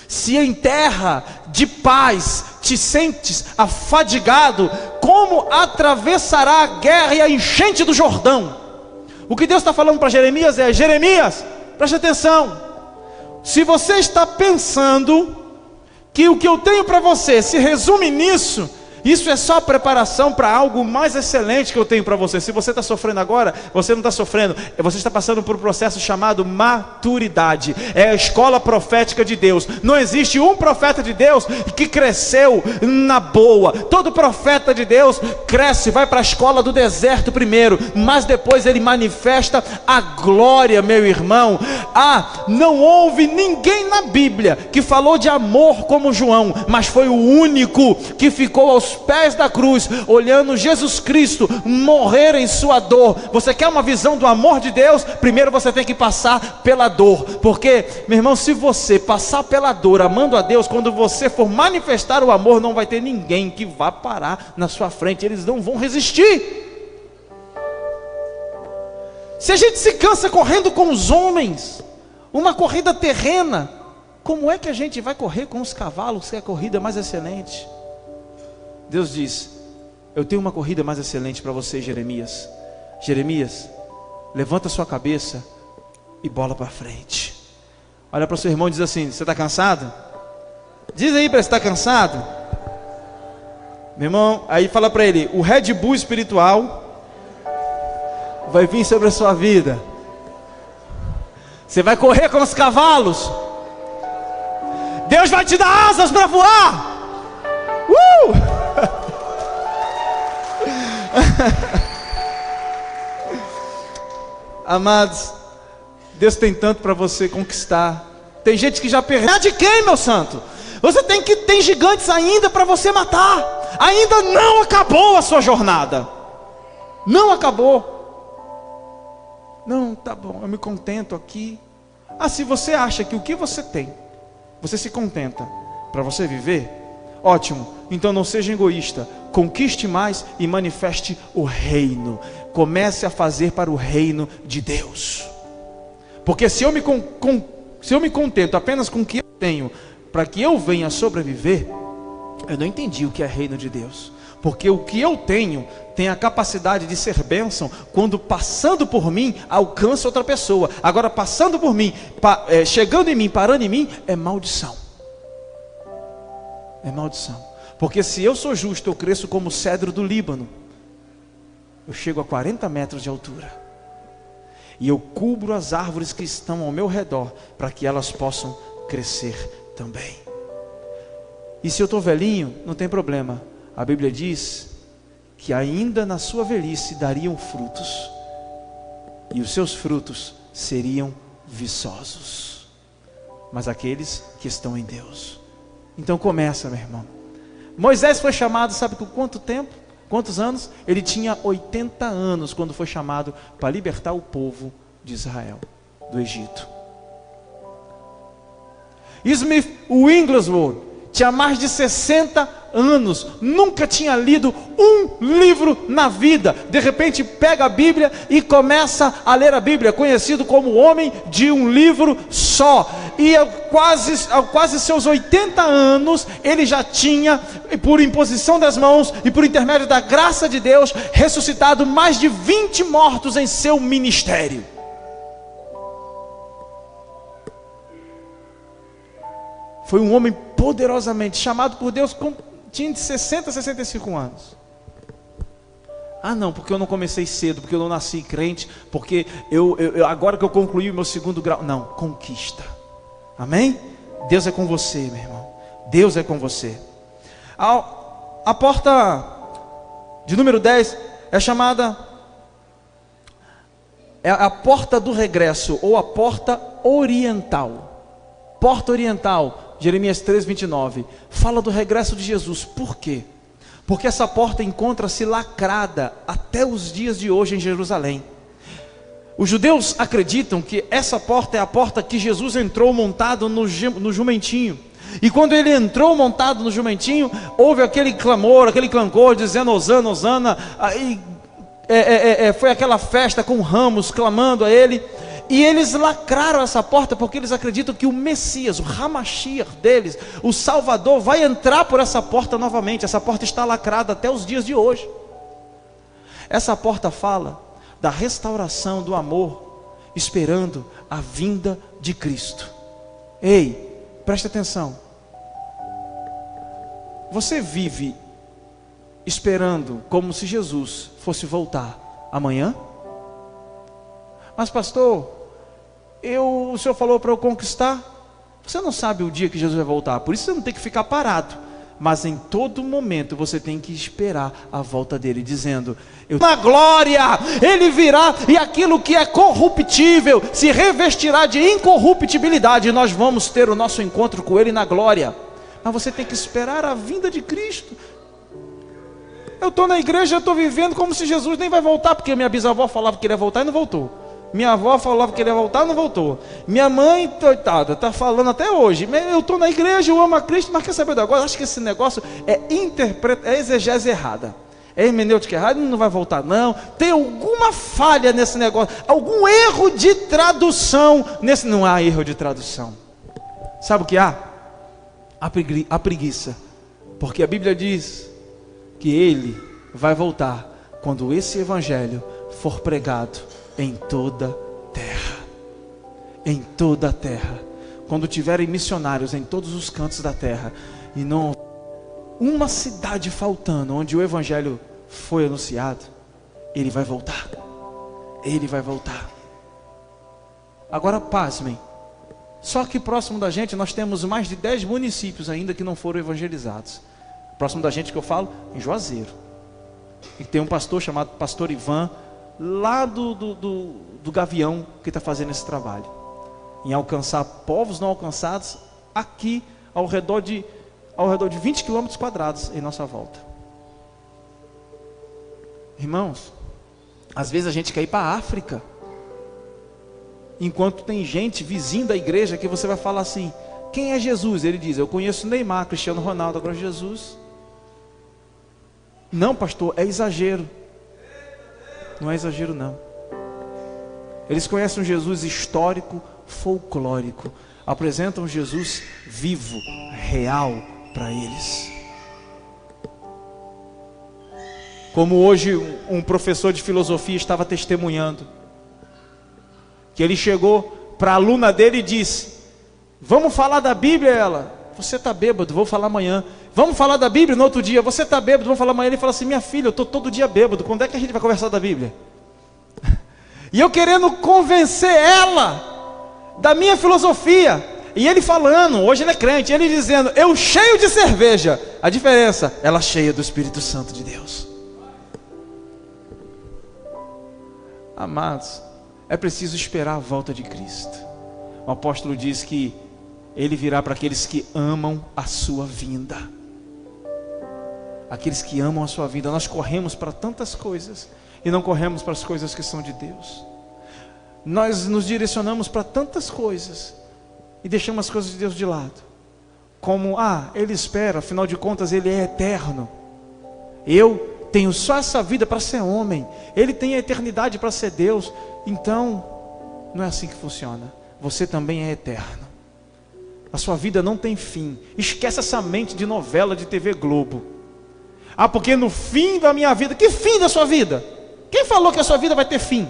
Se em terra de paz te sentes afadigado, como atravessará a guerra e a enchente do Jordão? O que Deus está falando para Jeremias é: Jeremias, preste atenção. Se você está pensando que o que eu tenho para você se resume nisso, isso é só preparação para algo mais excelente que eu tenho para você. Se você está sofrendo agora, você não está sofrendo, você está passando por um processo chamado maturidade. É a escola profética de Deus. Não existe um profeta de Deus que cresceu na boa. Todo profeta de Deus cresce, vai para a escola do deserto primeiro, mas depois ele manifesta a glória, meu irmão. Não houve ninguém na Bíblia que falou de amor como João, mas foi o único que ficou aos pés da cruz, olhando Jesus Cristo morrer em sua dor. Você quer uma visão do amor de Deus? Primeiro você tem que passar pela dor, porque, meu irmão, se você passar pela dor amando a Deus, quando você for manifestar o amor, não vai ter ninguém que vá parar na sua frente, eles não vão resistir. Se a gente se cansa correndo com os homens, uma corrida terrena, como é que a gente vai correr com os cavalos, que é a corrida mais excelente? Deus diz: eu tenho uma corrida mais excelente para você, Jeremias. Jeremias, levanta sua cabeça e bola para frente. Olha para o seu irmão e diz assim: você está cansado? Diz aí para ele: você está cansado? Meu irmão, aí fala para ele: o Red Bull espiritual vai vir sobre a sua vida. Você vai correr com os cavalos. Deus vai te dar asas para voar. Amados, Deus tem tanto para você conquistar. Tem gente que já perdeu. De quem, meu santo? Tem gigantes ainda para você matar. Ainda não acabou a sua jornada. Não acabou. Não, tá bom, eu me contento aqui. Se você acha que o que você tem, você se contenta para você viver, ótimo. Então não seja egoísta. Conquiste mais e manifeste o reino. Comece a fazer para o reino de Deus. Porque se eu me contento apenas com o que eu tenho, para que eu venha sobreviver, eu não entendi o que é reino de Deus. Porque o que eu tenho tem a capacidade de ser bênção quando passando por mim alcança outra pessoa. Agora passando por mim, chegando em mim, parando em mim, é maldição. É maldição. Porque se eu sou justo, eu cresço como o cedro do Líbano. Eu chego a 40 metros de altura. E eu cubro as árvores que estão ao meu redor, para que elas possam crescer também. E se eu estou velhinho, não tem problema. A Bíblia diz que ainda na sua velhice dariam frutos, e os seus frutos seriam viçosos, mas aqueles que estão em Deus. Então começa, meu irmão. Moisés foi chamado, sabe com quanto tempo? Quantos anos? Ele tinha 80 anos quando foi chamado para libertar o povo de Israel do Egito. Smith Wigglesworth tinha mais de 60 anos, nunca tinha lido um livro na vida. De repente pega a Bíblia e começa a ler a Bíblia, conhecido como o homem de um livro só. E a quase seus 80 anos, ele já tinha, por imposição das mãos e por intermédio da graça de Deus, ressuscitado mais de 20 mortos em seu ministério. Foi um homem poderosamente chamado por Deus, tinha de 60 a 65 anos. Não, porque eu não comecei cedo, porque eu não nasci crente, porque eu agora que eu concluí o meu 2º grau. Não, conquista. Amém? Deus é com você, meu irmão. Deus é com você. A porta de número 10 é chamada a porta do regresso, ou a porta oriental. Porta oriental. Jeremias 3:29, fala do regresso de Jesus. Por quê? Porque essa porta encontra-se lacrada até os dias de hoje em Jerusalém. Os judeus acreditam que essa porta é a porta que Jesus entrou montado no jumentinho. E quando ele entrou montado no jumentinho, houve aquele clamor, aquele clangor, dizendo Hosana, Hosana. Aí foi aquela festa com ramos, clamando a ele. E eles lacraram essa porta porque eles acreditam que o Messias, o Hamashiach deles, o Salvador, vai entrar por essa porta novamente. Essa porta está lacrada até os dias de hoje. Essa porta fala da restauração do amor, esperando a vinda de Cristo. Ei, preste atenção. Você vive esperando como se Jesus fosse voltar amanhã? Mas pastor, o senhor falou para eu conquistar. Você não sabe o dia que Jesus vai voltar, por isso você não tem que ficar parado. Mas em todo momento você tem que esperar a volta dele, dizendo: na glória ele virá, e aquilo que é corruptível se revestirá de incorruptibilidade, e nós vamos ter o nosso encontro com ele na glória. Mas você tem que esperar a vinda de Cristo. Eu estou na igreja, eu estou vivendo como se Jesus nem vai voltar, porque minha bisavó falava que ele ia voltar e não voltou. Minha avó falava que ele ia voltar e não voltou. Minha mãe, coitada, está falando até hoje. Eu estou na igreja, eu amo a Cristo, mas quer saber do agora? Acho que esse negócio é exegese errada. É hermenêutica errada, não vai voltar não. Tem alguma falha nesse negócio, algum erro de tradução. Não há erro de tradução. Sabe o que há? A preguiça. Porque a Bíblia diz que ele vai voltar quando esse evangelho for pregado em toda terra. Em toda a terra. Quando tiverem missionários em todos os cantos da terra, e não uma cidade faltando onde o evangelho foi anunciado, ele vai voltar. Ele vai voltar. Agora pasmem, só que próximo da gente nós temos mais de 10 municípios ainda que não foram evangelizados. Próximo da gente que eu falo, em Juazeiro. E tem um pastor chamado Pastor Ivan, lá do Gavião, que está fazendo esse trabalho, em alcançar povos não alcançados, aqui ao redor de 20 km² em nossa volta. Irmãos, às vezes a gente quer ir para a África, enquanto tem gente vizinho da igreja que você vai falar assim: quem é Jesus? Ele diz: eu conheço Neymar, Cristiano Ronaldo. Agora Jesus, não pastor, é exagero. Não é exagero não. Eles conhecem um Jesus histórico, folclórico, apresentam um Jesus vivo, real para eles. Como hoje um professor de filosofia estava testemunhando, que ele chegou para a aluna dele e disse: vamos falar da Bíblia. Ela: você está bêbado, vou falar amanhã. Vamos falar da Bíblia no outro dia. Você está bêbado, vamos falar amanhã. Ele fala assim: minha filha, eu estou todo dia bêbado, quando é que a gente vai conversar da Bíblia? E eu querendo convencer ela da minha filosofia, e ele falando, hoje ele é crente, ele dizendo: eu cheio de cerveja. A diferença, ela cheia do Espírito Santo de Deus. Amados, é preciso esperar a volta de Cristo. O apóstolo diz que Ele virá para aqueles que amam a sua vinda. Aqueles que amam a sua vida. Nós corremos para tantas coisas e não corremos para as coisas que são de Deus. Nós nos direcionamos para tantas coisas e deixamos as coisas de Deus de lado. Como, Ele espera, afinal de contas Ele é eterno. Eu tenho só essa vida para ser homem, Ele tem a eternidade para ser Deus. Então, não é assim que funciona. Você também é eterno. A sua vida não tem fim. Esquece essa mente de novela de TV Globo. Porque no fim da minha vida... Que fim da sua vida? Quem falou que a sua vida vai ter fim?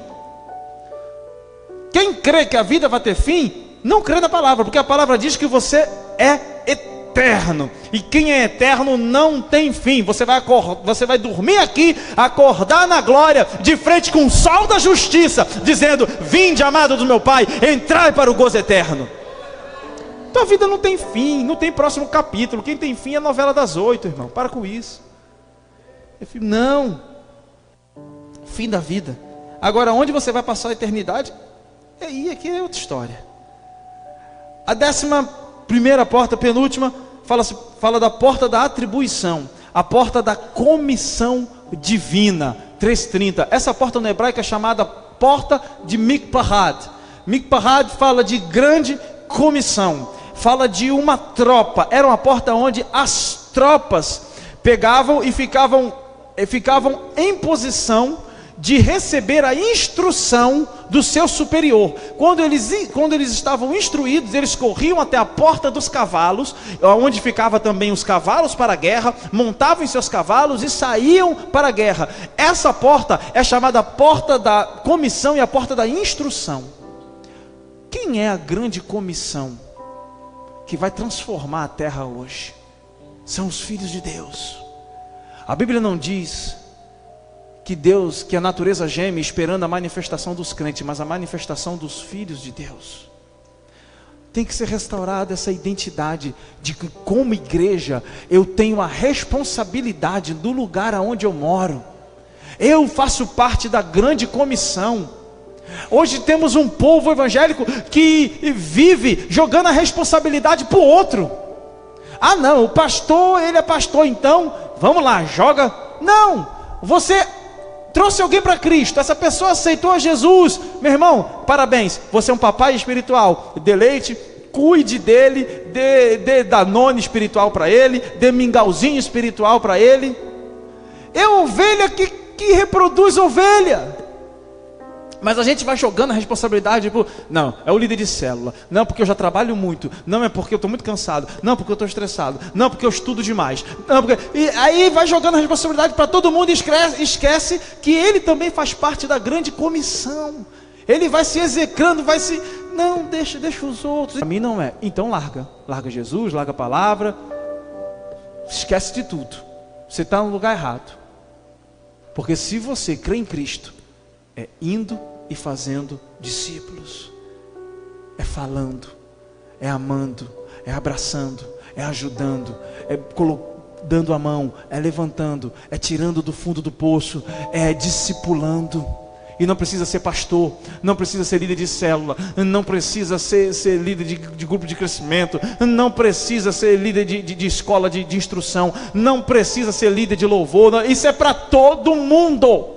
Quem crê que a vida vai ter fim, não crê na palavra, porque a palavra diz que você é eterno. E quem é eterno não tem fim. Você vai dormir aqui, acordar na glória, de frente com o sol da justiça, dizendo: vinde, amado do meu Pai, entrai para o gozo eterno. Tua vida não tem fim, não tem próximo capítulo. Quem tem fim é a novela das 8, irmão. Para com isso. Não. Fim da vida. Agora, onde você vai passar a eternidade? Aí aqui é outra história. A 11ª porta, penúltima, fala da porta da atribuição, a porta da comissão divina. 3:30. Essa porta no hebraico é chamada porta de Mikpahad. Mikpahad fala de grande comissão, fala de uma tropa. Era uma porta onde as tropas pegavam e ficavam em posição de receber a instrução do seu superior. Quando eles estavam instruídos, eles corriam até a porta dos cavalos, onde ficava também os cavalos para a guerra, montavam em seus cavalos e saíam para a guerra. Essa porta é chamada porta da comissão e a porta da instrução. Quem é a grande comissão que vai transformar a terra hoje? São os filhos de Deus. A Bíblia não diz que a natureza geme esperando a manifestação dos crentes, mas a manifestação dos filhos de Deus. Tem que ser restaurada essa identidade de que, como igreja, eu tenho a responsabilidade do lugar aonde eu moro. Eu faço parte da grande comissão. Hoje temos um povo evangélico que vive jogando a responsabilidade para o outro. Não, o pastor, ele é pastor, então vamos lá, joga. Não, você trouxe alguém para Cristo, essa pessoa aceitou a Jesus, meu irmão, parabéns, você é um papai espiritual, dê leite, cuide dele, dê Danone espiritual para ele, dê mingauzinho espiritual para ele. É ovelha que reproduz ovelha. Mas a gente vai jogando a responsabilidade, não, é o líder de célula, não, porque eu já trabalho muito, não, é porque eu estou muito cansado, não, porque eu estou estressado, não, porque eu estudo demais, não, porque... E aí vai jogando a responsabilidade para todo mundo e esquece que ele também faz parte da grande comissão. Ele vai se execrando, não, deixa os outros. Para mim não é, então larga Jesus, larga a palavra, esquece de tudo, você está no lugar errado. Porque se você crê em Cristo, é indo e fazendo discípulos, é falando, é amando, é abraçando, é ajudando, é dando a mão, é levantando, é tirando do fundo do poço, é discipulando. E não precisa ser pastor, não precisa ser líder de célula, não precisa ser líder de grupo de crescimento, não precisa ser líder de escola de instrução, não precisa ser líder de louvor. Isso é para todo mundo.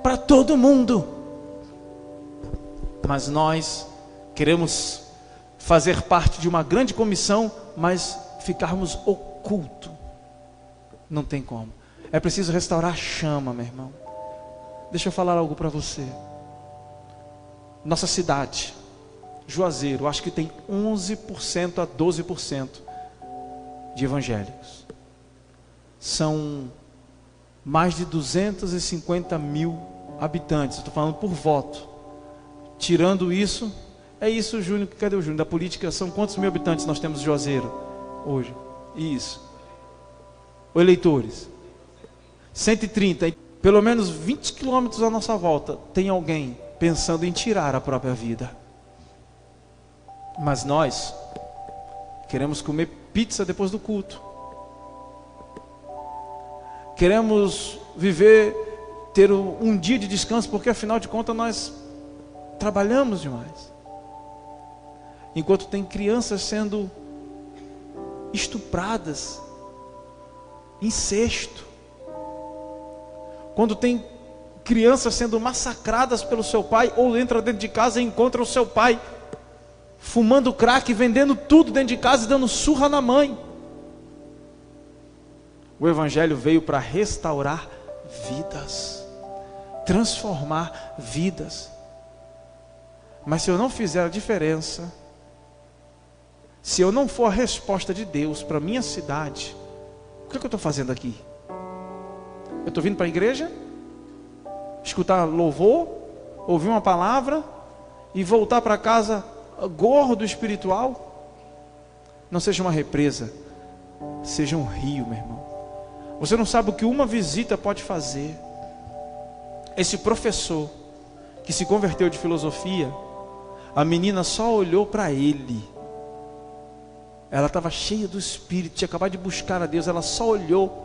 para todo mundo. Mas nós queremos fazer parte de uma grande comissão, mas ficarmos oculto. Não tem como. É preciso restaurar a chama, meu irmão. Deixa eu falar algo para você. Nossa cidade, Juazeiro, acho que tem 11% a 12% de evangélicos. São mais de 250 mil habitantes. Estou falando por voto. Tirando isso, é isso, Júnior. Cadê o Júnior? Da política, são quantos mil habitantes nós temos em Juazeiro hoje? Isso. Eleitores. 130. Pelo menos 20 quilômetros à nossa volta tem alguém pensando em tirar a própria vida. Mas nós queremos comer pizza depois do culto. Queremos viver, ter um dia de descanso, porque afinal de contas nós trabalhamos demais. Enquanto tem crianças sendo estupradas, incesto. Quando tem crianças sendo massacradas pelo seu pai, ou entra dentro de casa e encontra o seu pai fumando crack, vendendo tudo dentro de casa e dando surra na mãe. O Evangelho veio para restaurar vidas, transformar vidas. Mas se eu não fizer a diferença, se eu não for a resposta de Deus para a minha cidade, o que eu estou fazendo aqui? Eu estou vindo para a igreja, escutar louvor, ouvir uma palavra e voltar para casa gordo espiritual? Não seja uma represa, seja um rio, meu irmão. Você não sabe o que uma visita pode fazer. Esse professor que se converteu de filosofia, a menina só olhou para ele. Ela estava cheia do Espírito, tinha acabado de buscar a Deus, ela só olhou.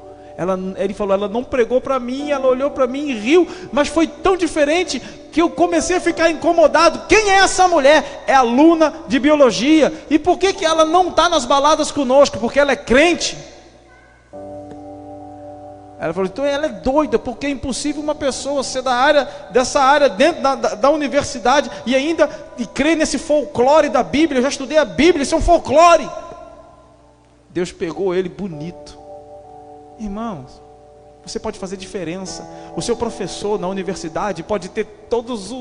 Ele falou, ela não pregou para mim, ela olhou para mim e riu, mas foi tão diferente que eu comecei a ficar incomodado. Quem é essa mulher? É aluna de biologia. E por que ela não está nas baladas conosco? Porque ela é crente. Ela falou, então ela é doida, porque é impossível uma pessoa ser dessa área dentro da universidade e ainda crer nesse folclore da Bíblia. Eu já estudei a Bíblia, isso é um folclore. Deus pegou ele bonito. Irmãos, você pode fazer diferença. O seu professor na universidade pode ter todas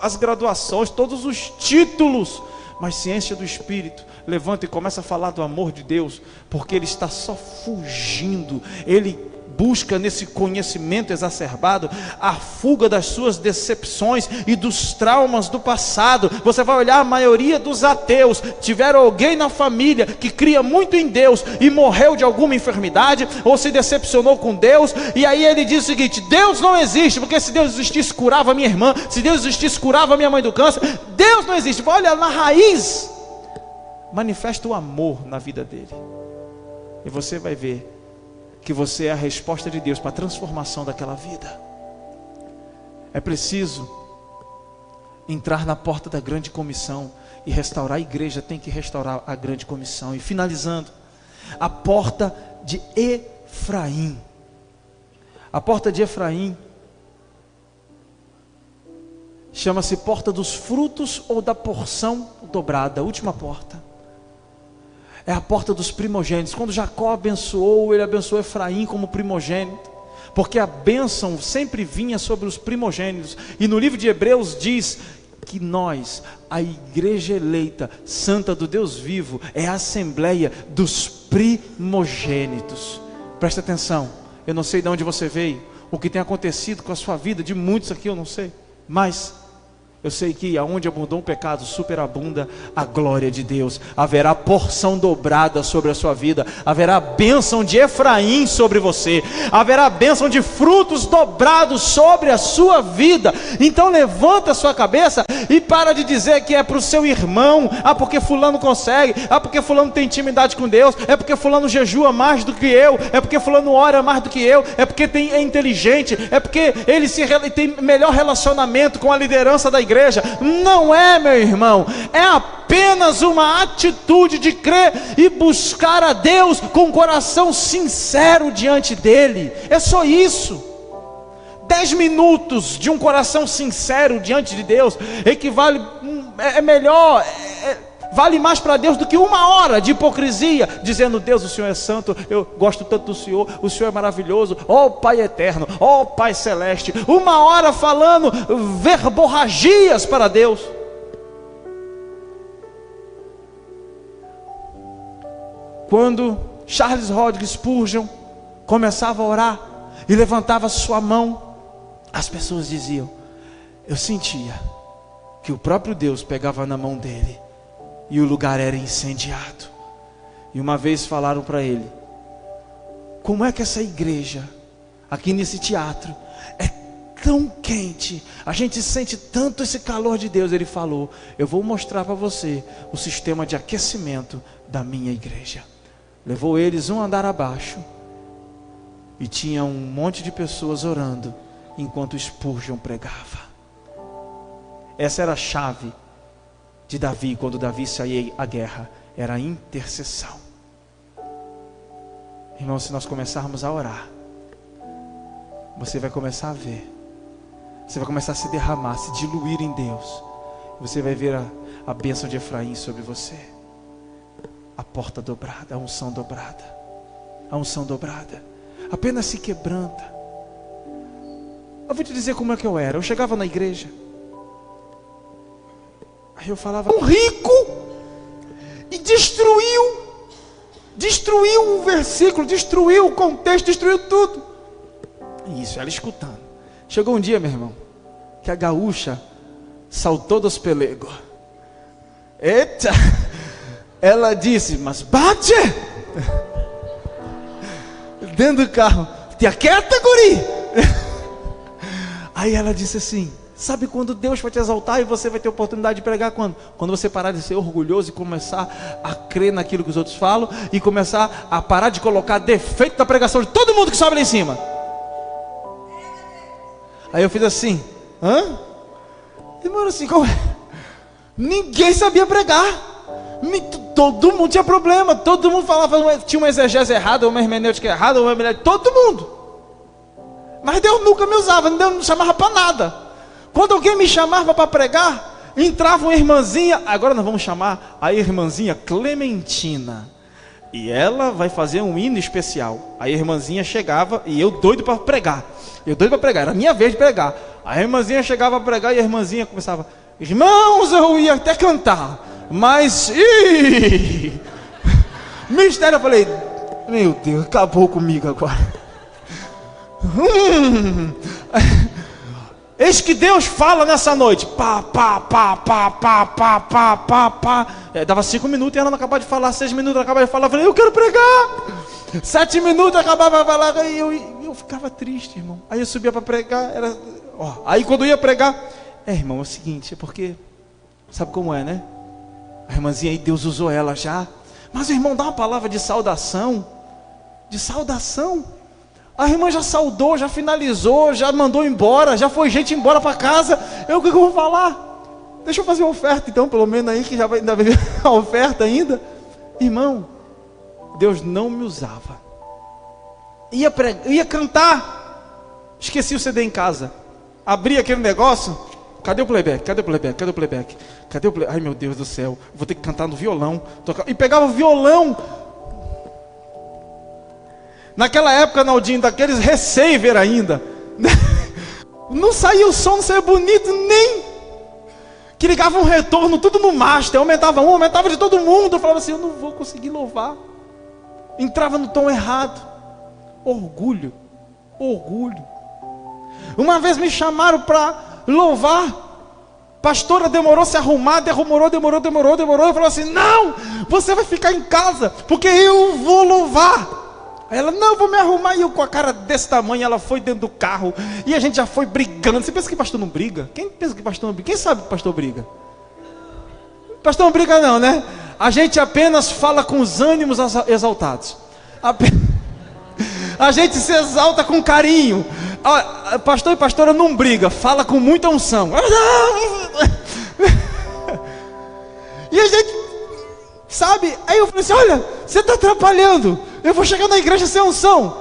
as graduações, todos os títulos, mas ciência do Espírito, levanta e começa a falar do amor de Deus, porque ele está só fugindo. Ele busca nesse conhecimento exacerbado a fuga das suas decepções e dos traumas do passado. Você vai olhar, a maioria dos ateus tiveram alguém na família que cria muito em Deus e morreu de alguma enfermidade ou se decepcionou com Deus, e aí ele diz o seguinte: Deus não existe, porque se Deus existisse curava minha irmã, se Deus existisse curava minha mãe do câncer. Deus não existe. Olha na raiz, manifesta o amor na vida dele, e você vai ver que você é a resposta de Deus para a transformação daquela vida. É preciso entrar na porta da grande comissão e restaurar. A igreja tem que restaurar a grande comissão. E finalizando, a porta de Efraim. A porta de Efraim chama-se porta dos frutos ou da porção dobrada, a última porta. É a porta dos primogênitos. Quando Jacó abençoou, ele abençoou Efraim como primogênito, porque a bênção sempre vinha sobre os primogênitos. E no livro de Hebreus diz que nós, a igreja eleita, santa do Deus vivo, é a assembleia dos primogênitos. Presta atenção, eu não sei de onde você veio, o que tem acontecido com a sua vida, de muitos aqui eu não sei, mas eu sei que aonde abundou o pecado, superabunda a glória de Deus. Haverá porção dobrada sobre a sua vida. Haverá bênção de Efraim sobre você. Haverá bênção de frutos dobrados sobre a sua vida. Então levanta a sua cabeça e para de dizer que é para o seu irmão. Ah, porque fulano consegue. Ah, porque fulano tem intimidade com Deus. É porque fulano jejua mais do que eu. É porque fulano ora mais do que eu. É porque é inteligente. É porque ele tem melhor relacionamento com a liderança da igreja. Não é, meu irmão, é apenas uma atitude de crer e buscar a Deus com o coração sincero diante dele. É só isso. 10 minutos de um coração sincero diante de Deus equivale, é melhor, vale mais para Deus do que 1 hora de hipocrisia, dizendo: Deus, o Senhor é santo, eu gosto tanto do Senhor, o Senhor é maravilhoso, ó Pai eterno, ó Pai celeste. 1 hora falando verborragias para Deus. Quando Charles Rodrigues Spurgeon começava a orar e levantava sua mão, as pessoas diziam: eu sentia que o próprio Deus pegava na mão dele e o lugar era incendiado. E uma vez falaram para ele: como é que essa igreja aqui nesse teatro é tão quente, a gente sente tanto esse calor de Deus? Ele falou: eu vou mostrar para você o sistema de aquecimento da minha igreja. Levou eles um andar abaixo e tinha um monte de pessoas orando enquanto Spurgeon pregava. Essa era a chave de Davi quando Davi saía à guerra, era a intercessão. Irmão, se nós começarmos a orar, você vai começar a ver, você vai começar a se derramar, se diluir em Deus. Você vai ver a bênção de Efraim sobre você, a porta dobrada, a unção dobrada, a unção dobrada. Apenas se quebranta. Eu vou te dizer como é que eu era. Eu chegava na igreja, aí eu falava: um rico, e destruiu o versículo, destruiu o contexto, destruiu tudo. Isso, ela escutando. Chegou um dia, meu irmão, que a gaúcha saltou dos pelegos. Eita! Ela disse: mas bate! Dentro do carro: te aquieta, guri! Aí ela disse assim: sabe quando Deus vai te exaltar e você vai ter oportunidade de pregar? Quando você parar de ser orgulhoso e começar a crer naquilo que os outros falam, e começar a parar de colocar defeito na pregação de todo mundo que sobe lá em cima. Aí eu fiz assim: hã? E mano, assim, como é? Ninguém sabia pregar. Todo mundo tinha problema. Todo mundo falava, tinha uma exegese errada, uma hermenêutica errada, todo mundo. Mas Deus nunca me usava, Deus não me chamava para nada. Quando alguém me chamava para pregar, entrava uma irmãzinha. Agora nós vamos chamar a irmãzinha Clementina, e ela vai fazer um hino especial. A irmãzinha chegava e eu doido para pregar. Era minha vez de pregar. A irmãzinha chegava a pregar e a irmãzinha começava: irmãos, eu ia até cantar, mas mistério. Eu falei: meu Deus, acabou comigo agora. Eis que Deus fala nessa noite. Pá, pá, pá, pá, pá, pá, pá, pá, pá. Dava 5 minutos e ela não acabava de falar. 6 minutos ela acabava de falar. Eu falei: eu quero pregar. 7 minutos acabava de falar. E eu ficava triste, irmão. Aí eu subia para pregar. Aí quando eu ia pregar, irmão, é o seguinte, é porque sabe como é, né? A irmãzinha aí, Deus usou ela já. Mas o irmão dá uma palavra de saudação. De saudação. A irmã já saudou, já finalizou, já mandou embora, já foi gente embora para casa. O que eu vou falar? Deixa eu fazer uma oferta então, pelo menos aí, que já vai ainda ver a oferta ainda. Irmão, Deus não me usava. Ia cantar, esqueci o CD em casa. Abri aquele negócio. Cadê o playback? Ai meu Deus do céu, vou ter que cantar no violão. E pegava o violão. Naquela época, Naldinho, daqueles receiver ainda. Não saía o som, não saía bonito nem. Que ligava um retorno, tudo no master. Aumentava de todo mundo. Eu falava assim: eu não vou conseguir louvar. Entrava no tom errado. Orgulho. Uma vez me chamaram para louvar. Pastora demorou a se arrumar, demorou. Eu falei assim: não, você vai ficar em casa, porque eu vou louvar. Aí ela: não, eu vou me arrumar. E eu com a cara desse tamanho, ela foi dentro do carro. E a gente já foi brigando. Você pensa que pastor não briga? Quem pensa que pastor não briga? Quem sabe que pastor briga? Pastor não briga não, né? A gente apenas fala com os ânimos exaltados. A gente se exalta com carinho. Pastor e pastora não briga, fala com muita unção. E a gente, sabe? Aí eu falei assim: olha, você está atrapalhando. Eu vou chegar na igreja sem unção.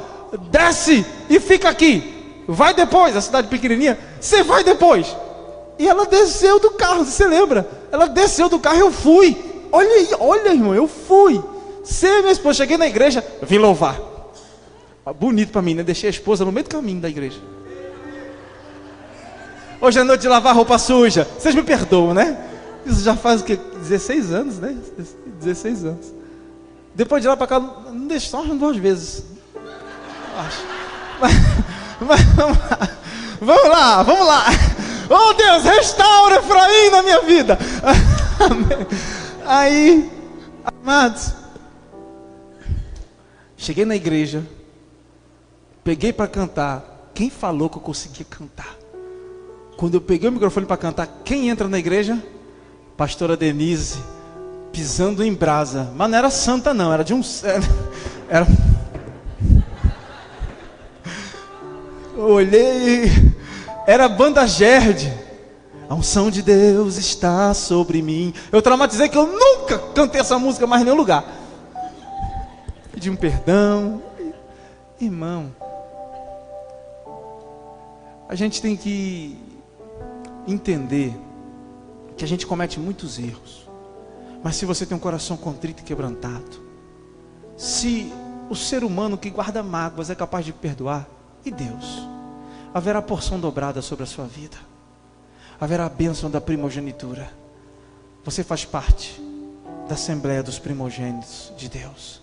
Desce e fica aqui. vai depois. A cidade pequenininha, você vai depois. E ela desceu do carro, você lembra? Ela desceu do carro e eu fui. Olha aí, olha, irmão, eu fui. Você, minha esposa, cheguei na igreja, eu vim louvar. Bonito para mim, né? Deixei a esposa no meio do caminho da igreja. Hoje é noite de lavar roupa suja. Vocês me perdoam, né? Isso já faz o quê? 16 anos, né? 16 anos. Depois de lá para cá, não deixei só umas 2 vezes. Acho. Mas vamos lá, vamos lá. Oh Deus, restaura Efraim na minha vida. Aí, amados, cheguei na igreja, peguei para cantar. Quem falou que eu conseguia cantar? Quando eu peguei o microfone para cantar, quem entra na igreja? Pastora Denise, pisando em brasa. Mas não era santa não, era de um... Era... Eu olhei, era a banda Gerd. A unção de Deus está sobre mim. Eu traumatizei que eu nunca cantei essa música mais em nenhum lugar. Pedi um perdão. Irmão, a gente tem que entender que a gente comete muitos erros. Mas se você tem um coração contrito e quebrantado, se o ser humano que guarda mágoas é capaz de perdoar, e Deus, haverá porção dobrada sobre a sua vida. Haverá a bênção da primogenitura. Você faz parte da Assembleia dos Primogênitos de Deus.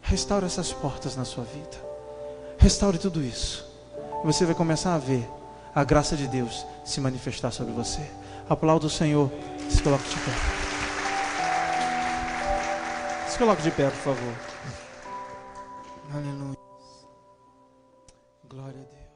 Restaure essas portas na sua vida. Restaure tudo isso. E você vai começar a ver a graça de Deus se manifestar sobre você. Aplauda o Senhor. Se coloque de pé. Se coloque de pé, por favor. Aleluia. Glória a Deus.